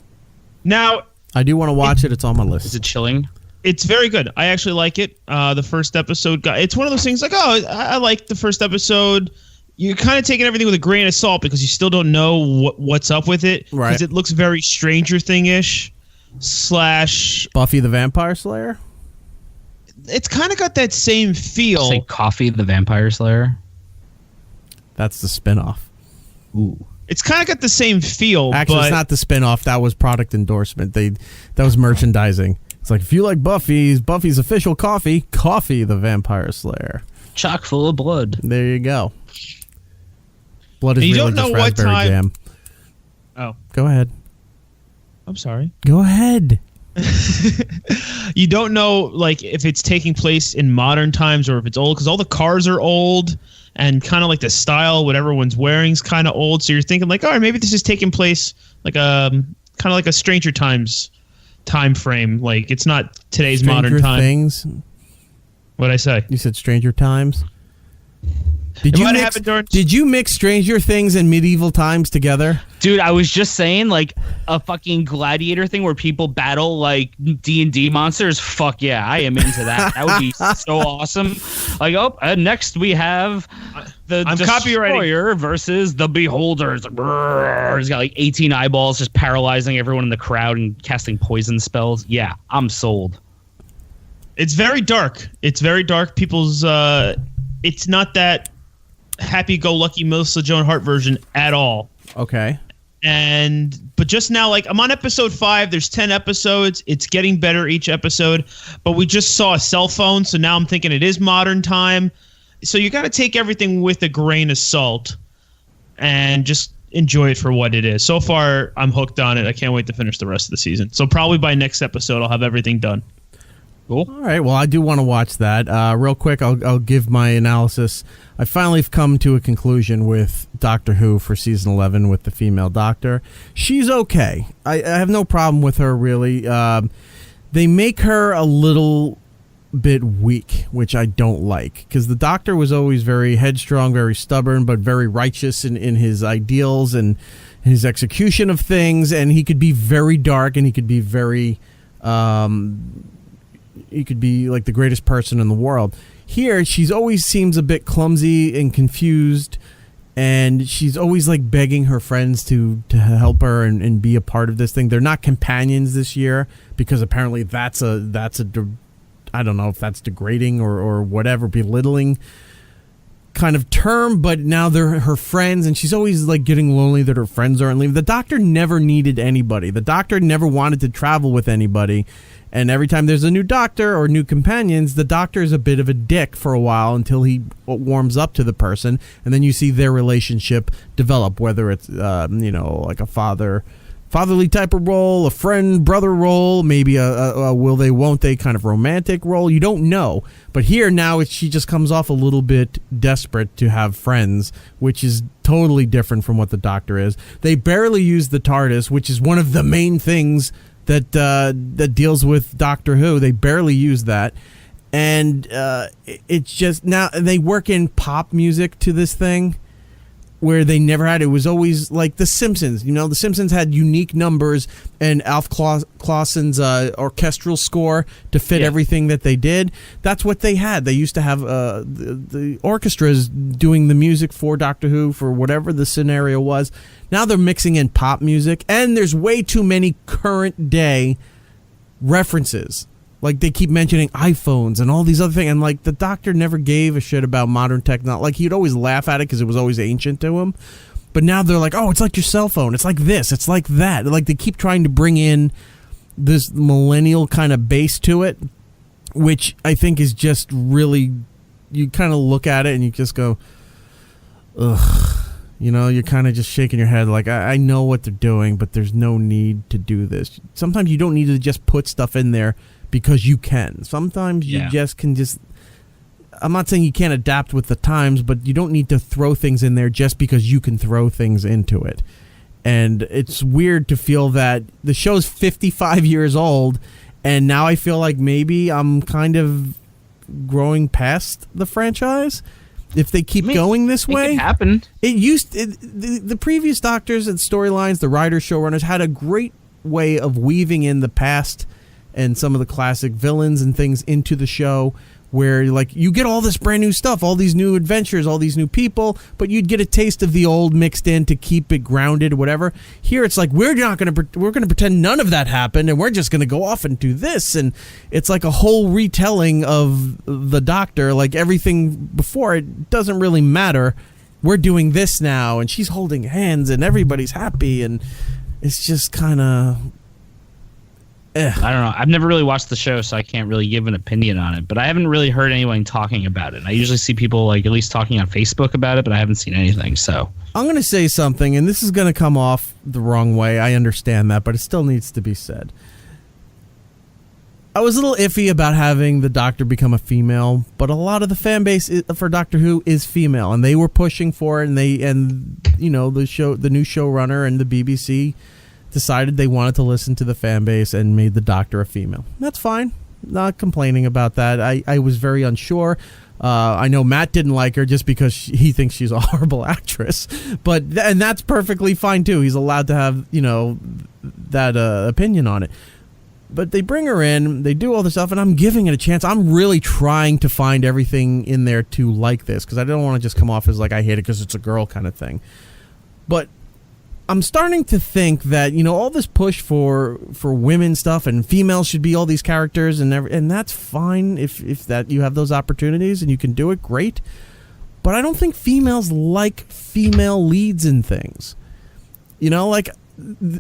Speaker 8: Now,
Speaker 7: I do want to watch it. It's on my list.
Speaker 6: Is it chilling?
Speaker 8: It's very good. I actually like it. The first episode, it's one of those things like, I like the first episode. You're kind of taking everything with a grain of salt because you still don't know what's up with it.
Speaker 7: Right.
Speaker 8: Because it looks very Stranger Thing-ish /
Speaker 7: Buffy the Vampire Slayer?
Speaker 8: It's kind of got that same feel.
Speaker 6: Say Coffee the Vampire Slayer?
Speaker 7: That's the spinoff.
Speaker 6: Ooh.
Speaker 8: It's kind of got the same feel.
Speaker 7: Actually, it's not the spinoff. That was product endorsement. That was merchandising. It's like, if you like Buffy's official coffee the Vampire Slayer.
Speaker 6: Chock full of blood.
Speaker 7: There you go. Blood is
Speaker 8: and you
Speaker 7: really
Speaker 8: don't know
Speaker 7: just raspberry
Speaker 8: what time.
Speaker 7: jam.
Speaker 8: Oh.
Speaker 7: Go ahead.
Speaker 8: I'm sorry.
Speaker 7: Go ahead.
Speaker 8: You don't know like if it's taking place in modern times or if it's old because all the cars are old and kind of like the style what everyone's wearing is kind of old. So you're thinking like, all right, maybe this is taking place like kind of like a Stranger Times time frame. Like it's not today's modern time.
Speaker 7: Things.
Speaker 8: What'd I say?
Speaker 7: You said Stranger Times. Did you mix Stranger Things and medieval times together?
Speaker 6: Dude, I was just saying, like, a fucking gladiator thing where people battle, like, D&D monsters. Fuck yeah, I am into that. That would be so awesome. Like, next we have the Destroyer versus the Beholders. Brrr. He's got, like, 18 eyeballs just paralyzing everyone in the crowd and casting poison spells. Yeah, I'm sold.
Speaker 8: It's very dark. People's... it's not that happy-go-lucky Melissa Joan Hart version at all.
Speaker 7: Okay.
Speaker 8: But just now, like, I'm on episode 5. There's 10 episodes. It's getting better each episode. But we just saw a cell phone, so now I'm thinking it is modern time. So you got to take everything with a grain of salt and just enjoy it for what it is. So far, I'm hooked on it. I can't wait to finish the rest of the season. So probably by next episode, I'll have everything done.
Speaker 7: Cool. All right. Well, I do want to watch that. Real quick, I'll give my analysis. I finally have come to a conclusion with Doctor Who for season 11 with the female doctor. She's okay. I have no problem with her, really. They make her a little bit weak, which I don't like, because the doctor was always very headstrong, very stubborn, but very righteous in his ideals and his execution of things, and he could be very dark, and he could be very... he could be like the greatest person in the world. Here, she's always seems a bit clumsy and confused, and she's always like begging her friends to help her and be a part of this thing. They're not companions this year because apparently that's I don't know if that's degrading or whatever, belittling. kind of term, but now they're her friends, and she's always like getting lonely that her friends aren't leaving. The Doctor never needed anybody. The Doctor never wanted to travel with anybody, and every time there's a new Doctor or new companions, the Doctor is a bit of a dick for a while until he warms up to the person, and then you see their relationship develop, whether it's like a fatherly type of role, a friend brother role, maybe a will they won't they kind of romantic role. You don't know, but here now she just comes off a little bit desperate to have friends, which is totally different from what the Doctor is. They barely use the TARDIS, which is one of the main things that deals with Doctor Who. They barely use that, and it's just now they work in pop music to this thing where they never had. It was always like The Simpsons. The Simpsons had unique numbers and Alf Clausen's orchestral score to fit everything that they did. That's what they had. They used to have the orchestras doing the music for Doctor Who for whatever the scenario was. Now they're mixing in pop music, and there's way too many current day references. Like, they keep mentioning iPhones and all these other things, and like the Doctor never gave a shit about modern technology. Like, he'd always laugh at it because it was always ancient to him. But now they're like, oh, it's like your cell phone. It's like this. It's like that. Like, they keep trying to bring in this millennial kind of base to it, which I think is just really, you kind of look at it and you just go, ugh. You're kind of just shaking your head like, I know what they're doing, but there's no need to do this. Sometimes you don't need to just put stuff in there because you can. Sometimes you just can just... I'm not saying you can't adapt with the times, but you don't need to throw things in there just because you can throw things into it. And it's weird to feel that the show's 55 years old, and now I feel like maybe I'm kind of growing past the franchise. If they keep going this way,
Speaker 6: it happened.
Speaker 7: The previous Doctors and storylines, the writers, showrunners had a great way of weaving in the past and some of the classic villains and things into the show, where like you get all this brand new stuff, all these new adventures, all these new people, but you'd get a taste of the old mixed in to keep it grounded or whatever. Here it's like we're going to pretend none of that happened, and we're just going to go off and do this, and it's like a whole retelling of the Doctor. Like, everything before it doesn't really matter. We're doing this now, and she's holding hands, and everybody's happy, and it's just kind of...
Speaker 6: I don't know. I've never really watched the show, so I can't really give an opinion on it. But I haven't really heard anyone talking about it. I usually see people like at least talking on Facebook about it, but I haven't seen anything. So
Speaker 7: I'm going to say something, and this is going to come off the wrong way. I understand that, but it still needs to be said. I was a little iffy about having the Doctor become a female, but a lot of the fan base for Doctor Who is female, and they were pushing for it. And the new showrunner and the BBC decided they wanted to listen to the fan base and made the Doctor a female. That's fine. Not complaining about that. I was very unsure. I know Matt didn't like her just because he thinks she's a horrible actress, and that's perfectly fine too. He's allowed to have that opinion on it. But they bring her in, they do all this stuff, and I'm giving it a chance. I'm really trying to find everything in there to like this, because I don't want to just come off as like I hate it because it's a girl kind of thing. But I'm starting to think that, all this push for women stuff and females should be all these characters and that's fine if that you have those opportunities and you can do it, great. But I don't think females like female leads in things. Like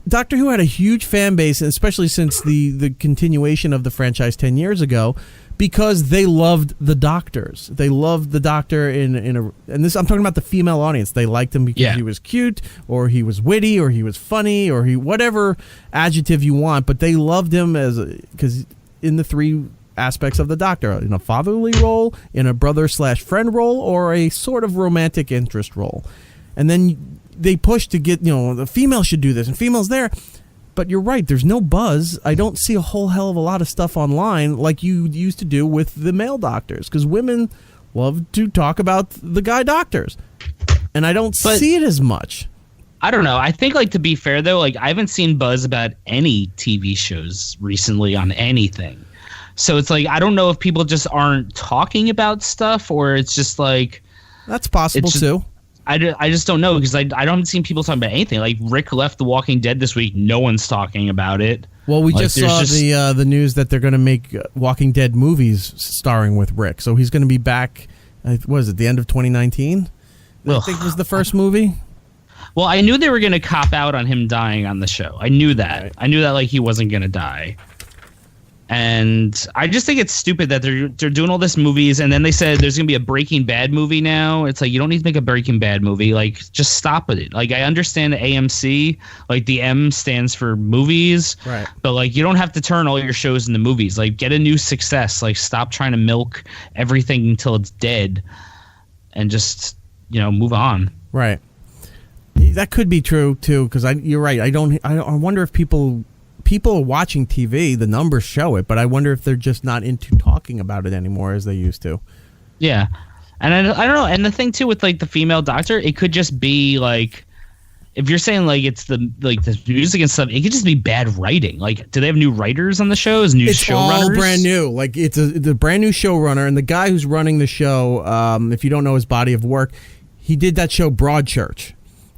Speaker 7: Doctor Who had a huge fan base, especially since the continuation of the franchise 10 years ago, because they loved the Doctors. They loved the Doctor and this, I'm talking about the female audience. They liked him because he was cute, or he was witty, or he was funny, or he whatever adjective you want. But they loved him because in the three aspects of the Doctor, in a fatherly role, in a brother/friend role, or a sort of romantic interest role. And then they pushed to get, the female should do this and females there. But you're right, there's no buzz. I don't see a whole hell of a lot of stuff online like you used to do with the male Doctors, because women love to talk about the guy Doctors. And I don't see it as much.
Speaker 6: I don't know. I think, like, to be fair, though, like, I haven't seen buzz about any TV shows recently on anything. So it's like, I don't know if people just aren't talking about stuff, or it's just like...
Speaker 7: That's possible, too.
Speaker 6: I just don't know, because I haven't seen people talking about anything. Like, Rick left The Walking Dead this week. No one's talking about it.
Speaker 7: Well, we just saw the news that they're going to make Walking Dead movies starring with Rick. So he's going to be back Was it the end of 2019? I think was the first movie.
Speaker 6: Well, I knew they were going to cop out on him dying on the show. I knew that. Right. I knew that like he wasn't going to die. And I just think it's stupid that they're doing all this movies, and then they said there's going to be a Breaking Bad movie now. It's like, you don't need to make a Breaking Bad movie. Like, just stop with it. Like, I understand the AMC, like the M stands for movies,
Speaker 7: right?
Speaker 6: But like, you don't have to turn all your shows into movies. Like, get a new success. Like, stop trying to milk everything until it's dead, and just move on.
Speaker 7: Right. That could be true too, because you're right. I wonder if people are watching TV. The numbers show it, but I wonder if they're just not into talking about it anymore as they used to.
Speaker 6: Yeah, and I don't know. And the thing too with like the female doctor, it could just be like, if you're saying like it's the music and stuff, it could just be bad writing. Like, do they have new writers on the shows? New
Speaker 7: it's
Speaker 6: showrunners?
Speaker 7: All brand new. Like, it's the brand new showrunner, and the guy who's running the show. If you don't know his body of work, he did that show Broadchurch.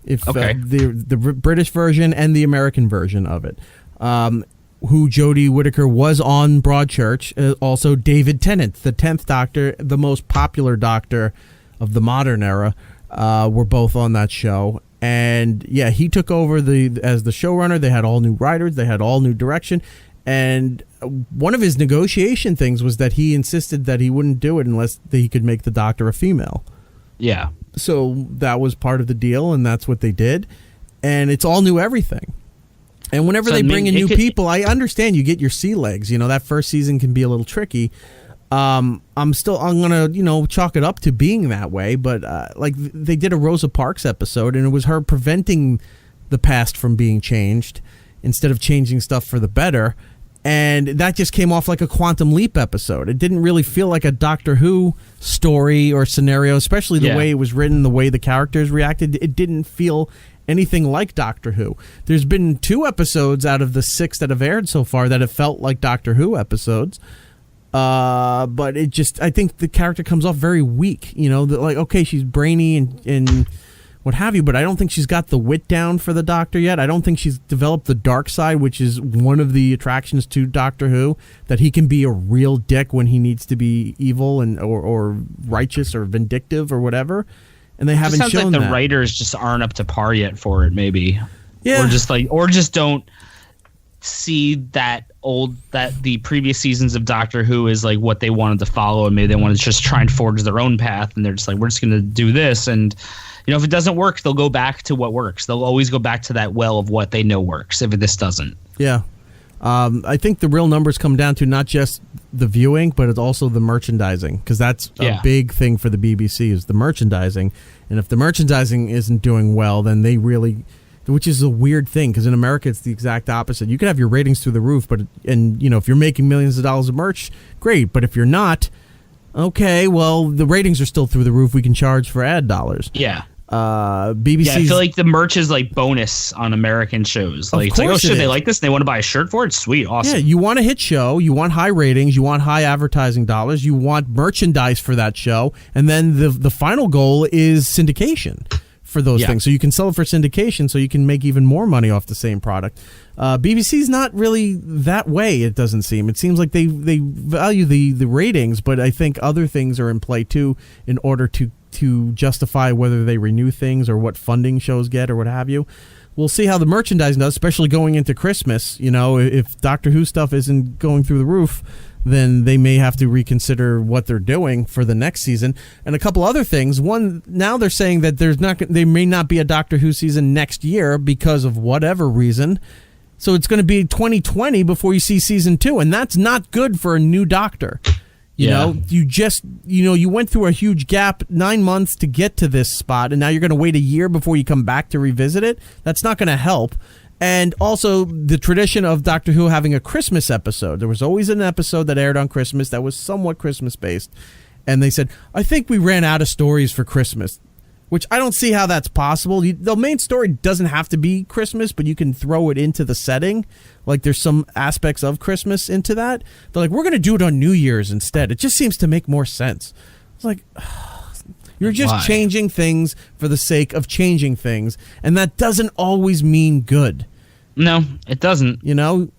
Speaker 7: The British version and the American version of it. Who Jodie Whittaker was on Broadchurch. Also David Tennant, the 10th Doctor, the most popular Doctor of the modern era, were both on that show. And yeah, he took over as the showrunner. They had all new writers. They had all new direction. And one of his negotiation things was that he insisted that he wouldn't do it unless he could make the Doctor a female.
Speaker 6: Yeah.
Speaker 7: So that was part of the deal, and that's what they did. And it's all new everything. And whenever they bring in new people, I understand you get your sea legs. That first season can be a little tricky. I'm gonna chalk it up to being that way. But like they did a Rosa Parks episode, and it was her preventing the past from being changed instead of changing stuff for the better. And that just came off like a Quantum Leap episode. It didn't really feel like a Doctor Who story or scenario, especially the way it was written, the way the characters reacted. It didn't feel anything like Doctor Who. There's been 2 episodes out of the 6 that have aired so far that have felt like Doctor Who episodes. But I think the character comes off very weak. Like, okay, she's brainy and what have you, but I don't think she's got the wit down for the Doctor yet. I don't think she's developed the dark side, which is one of the attractions to Doctor Who, that he can be a real dick when he needs to be evil and or righteous or vindictive or whatever. And they haven't shown that. It sounds like
Speaker 6: the writers just aren't up to par yet for it, maybe.
Speaker 7: Yeah.
Speaker 6: Or just don't see that the previous seasons of Doctor Who is like what they wanted to follow, and maybe they want to just try and forge their own path, and they're just like, we're just going to do this, and if it doesn't work, they'll go back to what works. They'll always go back to that well of what they know works if this doesn't.
Speaker 7: Yeah. I think the real numbers come down to not just the viewing, but it's also the merchandising, because that's a big thing for the BBC is the merchandising. And if the merchandising isn't doing well, then they really, which is a weird thing, because in America it's the exact opposite. You could have your ratings through the roof, if you're making millions of dollars of merch, great. But if you're not, okay, well, the ratings are still through the roof. We can charge for ad dollars.
Speaker 6: Yeah.
Speaker 7: BBC.
Speaker 6: Yeah, I feel like the merch is like bonus on American shows. Like, it's like, oh shit, they like this and they want to buy a shirt for it? Sweet, awesome.
Speaker 7: Yeah, you want a hit show, you want high ratings, you want high advertising dollars, you want merchandise for that show, and then the final goal is syndication for those things. So you can sell it for syndication so you can make even more money off the same product. BBC's not really that way, it doesn't seem. It seems like they value the ratings, but I think other things are in play too in order to justify whether they renew things or what funding shows get or what have you. We'll see how the merchandising does, especially going into Christmas. If Doctor Who stuff isn't going through the roof, then they may have to reconsider what they're doing for the next season. And a couple other things. One, now they're saying that there may not be a Doctor Who season next year because of whatever reason. So it's going to be 2020 before you see season 2, and that's not good for a new Doctor. You went through a huge gap, 9 months to get to this spot, and now you're going to wait a year before you come back to revisit it. That's not going to help. And also the tradition of Doctor Who having a Christmas episode. There was always an episode that aired on Christmas that was somewhat Christmas-based. And they said, I think we ran out of stories for Christmas, which I don't see how that's possible. The main story doesn't have to be Christmas, but you can throw it into the setting. Like, there's some aspects of Christmas into that. They're like, we're going to do it on New Year's instead. It just seems to make more sense. It's like, you're just changing things for the sake of changing things, and that doesn't always mean good.
Speaker 6: No, it doesn't.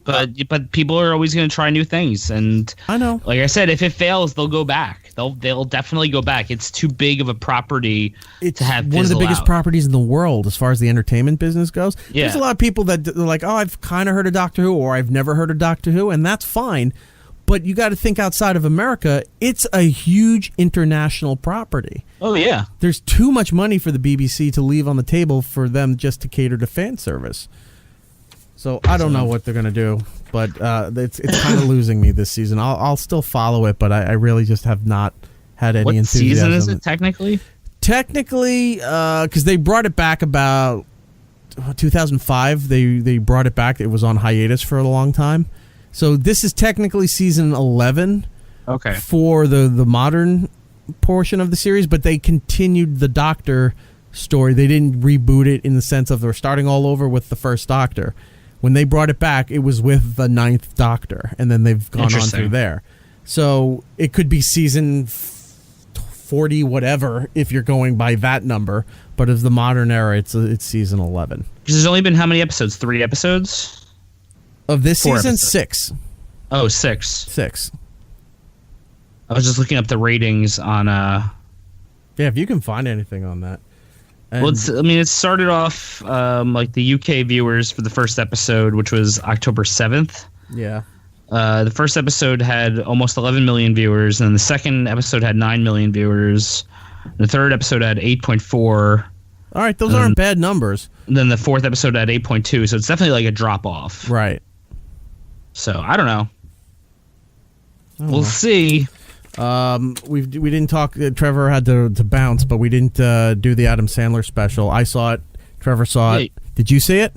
Speaker 6: But people are always going to try new things, and
Speaker 7: I know.
Speaker 6: Like I said, if it fails, they'll go back. They'll definitely go back. It's too big of a property to have
Speaker 7: one of the biggest
Speaker 6: out.
Speaker 7: properties in the world as far as the entertainment business goes.
Speaker 6: Yeah.
Speaker 7: There's a lot of people that are like, oh, I've kind of heard of Doctor Who, or I've never heard of Doctor Who, and that's fine. But you got to think outside of America. It's a huge international property.
Speaker 6: Oh, yeah.
Speaker 7: There's too much money for the BBC to leave on the table for them just to cater to fan service. So I don't know what they're going to do, but it's kind of losing me this season. I'll still follow it, but I really just have not had any enthusiasm.
Speaker 6: What season is it technically?
Speaker 7: Technically, because they brought it back about 2005. They brought it back. It was on hiatus for a long time. So this is technically season 11 for the modern portion of the series, but they continued the Doctor story. They didn't reboot it in the sense of they're starting all over with the first Doctor. When they brought it back, it was with the 9th Doctor, and then they've gone on through there. So it could be season 40 whatever if you're going by that number, but as the modern era, it's season 11.
Speaker 6: Because there's only been how many episodes? 3 episodes?
Speaker 7: Of this
Speaker 6: 4
Speaker 7: season,
Speaker 6: episodes.
Speaker 7: 6.
Speaker 6: Oh, 6.
Speaker 7: 6.
Speaker 6: I was just looking up the ratings on...
Speaker 7: Yeah, if you can find anything on that. And
Speaker 6: well, it started off like the UK viewers for the first episode, which was October 7th.
Speaker 7: Yeah.
Speaker 6: The first episode had almost 11 million viewers, and the second episode had 9 million viewers. The third episode had 8.4.
Speaker 7: All right, those aren't bad numbers.
Speaker 6: And then the fourth episode had 8.2, so it's definitely like a drop off.
Speaker 7: Right.
Speaker 6: So I don't know. We'll see.
Speaker 7: We didn't talk. Trevor had to bounce, but we didn't do the Adam Sandler special. I saw it. Trevor saw it. Did you see it?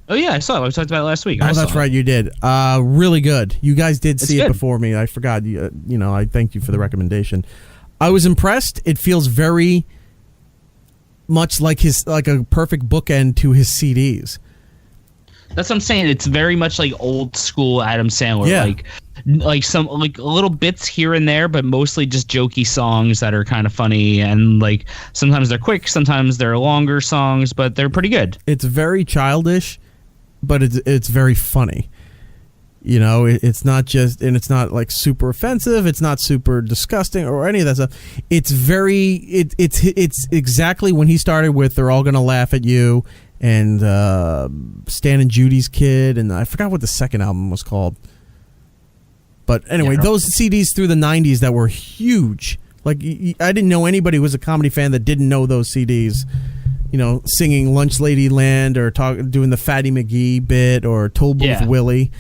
Speaker 6: Oh yeah, I saw it. We talked about it last week.
Speaker 7: Oh, that's right, you did. Really good. You guys did see it
Speaker 6: good.
Speaker 7: before me. I forgot. I thank you for the recommendation. I was impressed. It feels very much like a perfect bookend to his CDs.
Speaker 6: That's what I'm saying. It's very much like old school Adam Sandler.
Speaker 7: Yeah.
Speaker 6: Like some little bits here and there, but mostly just jokey songs that are kind of funny, and like sometimes they're quick, sometimes they're longer songs, but they're pretty good.
Speaker 7: It's very childish, but it's very funny. It's not just, and it's not like super offensive. It's not super disgusting or any of that stuff. It's it's exactly when he started with "They're all gonna laugh at you" and Stan and Judy's Kid, and I forgot what the second album was called. But anyway, those CDs through the 90s that were huge. Like, I didn't know anybody who was a comedy fan that didn't know those CDs. Singing Lunch Lady Land or doing the Fatty McGee bit or Toll Booth Willie.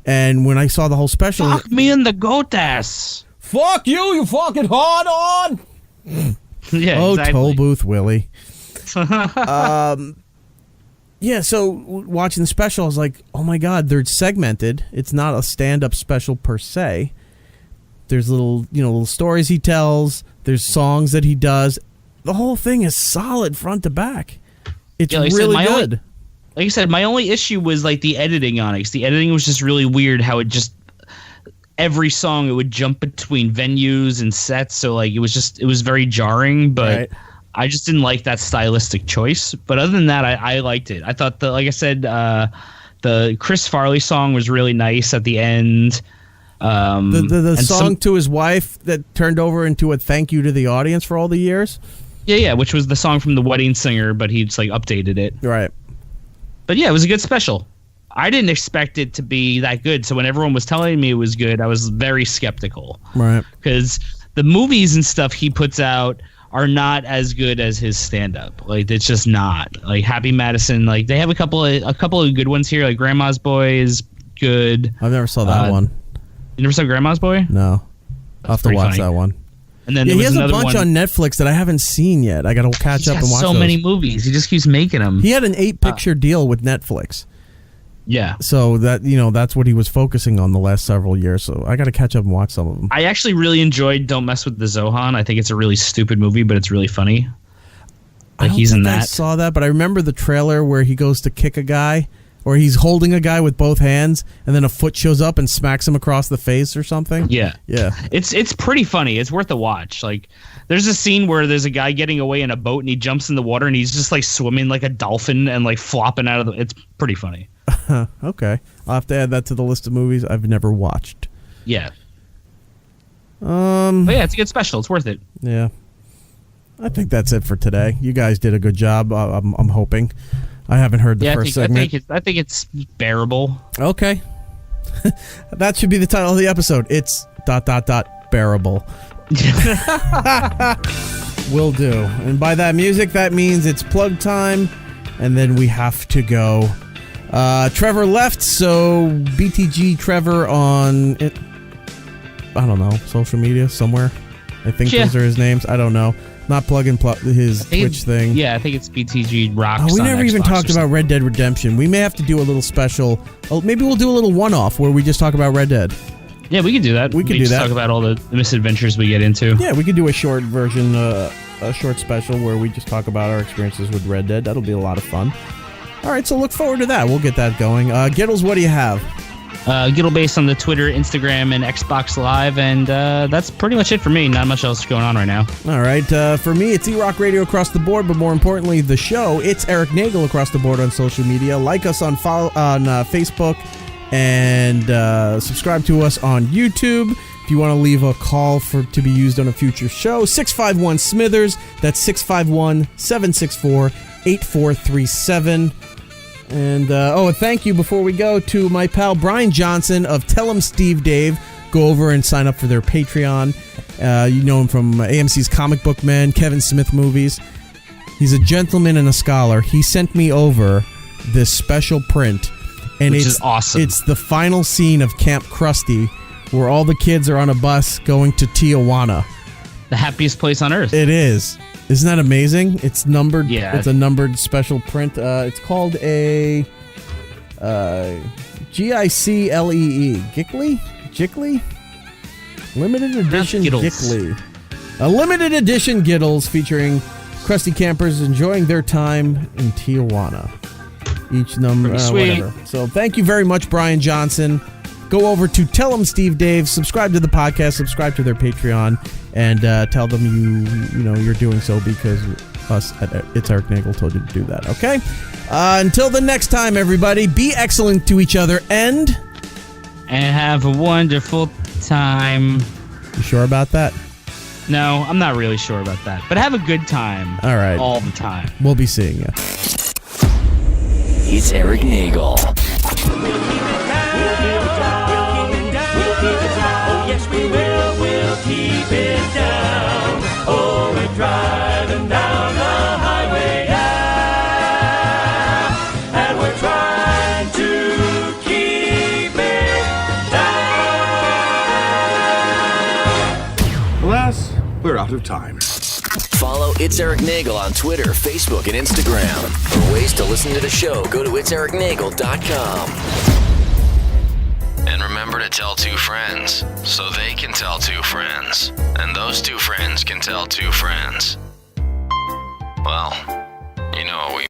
Speaker 7: And when I saw the whole special...
Speaker 6: Fuck me in the goat ass.
Speaker 7: Fuck you fucking hard on!
Speaker 6: Yeah,
Speaker 7: oh,
Speaker 6: exactly.
Speaker 7: Toll Booth Willie. Yeah, so watching the special, I was like, oh my God, they're segmented. It's not a stand-up special per se. There's little stories he tells. There's songs that he does. The whole thing is solid front to back. It's really good.
Speaker 6: Like I said, my only issue was like the editing on it. 'Cause the editing was just really weird how it just... Every song, it would jump between venues and sets. So like it was very jarring, but... Right. I just didn't like that stylistic choice, but other than that, I liked it. I thought like I said, the Chris Farley song was really nice at the end.
Speaker 7: The song to his wife that turned over into a thank you to the audience for all the years.
Speaker 6: Yeah, which was the song from The Wedding Singer, but he just like updated it.
Speaker 7: Right.
Speaker 6: But yeah, it was a good special. I didn't expect it to be that good, so when everyone was telling me it was good, I was very skeptical.
Speaker 7: Right.
Speaker 6: Because the movies and stuff he puts out are not as good as his stand-up. Like, it's just not. Like, Happy Madison, like, they have a couple of good ones here. Like, Grandma's Boy is good.
Speaker 7: I've never saw that one.
Speaker 6: You never saw Grandma's Boy?
Speaker 7: No. I'll have to watch that one.
Speaker 6: And then
Speaker 7: he has a bunch on Netflix that I haven't seen yet. I got to catch up and watch
Speaker 6: so
Speaker 7: those.
Speaker 6: many movies. He just keeps making them.
Speaker 7: He had an 8-picture deal with Netflix.
Speaker 6: Yeah.
Speaker 7: So that that's what he was focusing on the last several years. So I got to catch up and watch some of them.
Speaker 6: I actually really enjoyed Don't Mess with the Zohan. I think it's a really stupid movie, but it's really funny. Like, he's in that.
Speaker 7: I saw that, but I remember the trailer where he goes to kick a guy, or he's holding a guy with both hands, and then a foot shows up and smacks him across the face or something.
Speaker 6: Yeah. It's pretty funny. It's worth a watch. Like, there's a scene where there's a guy getting away in a boat, and he jumps in the water, and he's just like swimming like a dolphin and like flopping out of the. It's pretty funny.
Speaker 7: Okay, I'll have to add that to the list of movies I've never watched.
Speaker 6: Yeah. But yeah, it's a good special. It's worth it.
Speaker 7: Yeah. I think that's it for today. You guys did a good job. I'm hoping. I haven't heard the first segment.
Speaker 6: I think it's bearable.
Speaker 7: Okay. That should be the title of the episode. It's ... bearable. Will do. And by that music, that means it's plug time, and then we have to go. Trevor left, so BTG Trevor on, I don't know, social media somewhere. I think those are his names. I don't know. Not plugging his Twitch thing.
Speaker 6: Yeah, I think it's BTG Rocks.
Speaker 7: Oh, we never even
Speaker 6: Xbox
Speaker 7: talked about Red Dead Redemption. We may have to do a little special. Oh, maybe we'll do a little one-off where we just talk about Red Dead.
Speaker 6: Yeah, we can do that.
Speaker 7: We can do that.
Speaker 6: Talk about all the misadventures we get into.
Speaker 7: Yeah, we could do a short version, a short special where we just talk about our experiences with Red Dead. That'll be a lot of fun. All right, so look forward to that. We'll get that going. Gittles, what do you have?
Speaker 6: Gittle based on the Twitter, Instagram, and Xbox Live, and that's pretty much it for me. Not much else going on right now.
Speaker 7: All right, for me, it's eRock Radio across the board, but more importantly, the show. It's Erik Nagel across the board on social media. Like us on Facebook, and subscribe to us on YouTube. If you want to leave a call to be used on a future show, 651-SMITHERS. That's 651-764-8437. And a thank you before we go to my pal Brian Johnson of Tell 'em Steve Dave. Go over and sign up for their Patreon. You know him from AMC's Comic Book Men, Kevin Smith movies. He's a gentleman and a scholar. He sent me over this special print, and
Speaker 6: Which is awesome.
Speaker 7: It's the final scene of Camp Krusty, where all the kids are on a bus going to Tijuana.
Speaker 6: The happiest place on earth.
Speaker 7: It is. Isn't that amazing? It's numbered.
Speaker 6: Yeah.
Speaker 7: It's a numbered special print. It's called a GICLEE. Gickly? Limited edition Gickly. A limited edition Gittles featuring Krusty campers enjoying their time in Tijuana. Each number, whatever. So thank you very much, Brian Johnson. Go over to Tell 'em Steve Dave, subscribe to the podcast, subscribe to their Patreon, and tell them you're doing so because us at It's Erik Nagel told you to do that. Okay. Until the next time, everybody, be excellent to each other and
Speaker 6: have a wonderful time.
Speaker 7: You sure about that?
Speaker 6: No, I'm not really sure about that, but have a good time.
Speaker 7: All right.
Speaker 6: All the time.
Speaker 7: We'll be seeing you.
Speaker 1: It's Erik Nagel.
Speaker 3: Yes, we will. We'll keep it down. Oh, we're driving down the highway now, and we're trying to keep it down.
Speaker 2: Alas, we're out of time.
Speaker 1: Follow It's Erik Nagel on Twitter, Facebook, and Instagram. For ways to listen to the show, go to itseriknagel.com. And remember to tell 2 friends, so they can tell 2 friends. And those 2 friends can tell 2 friends. Well, you know what we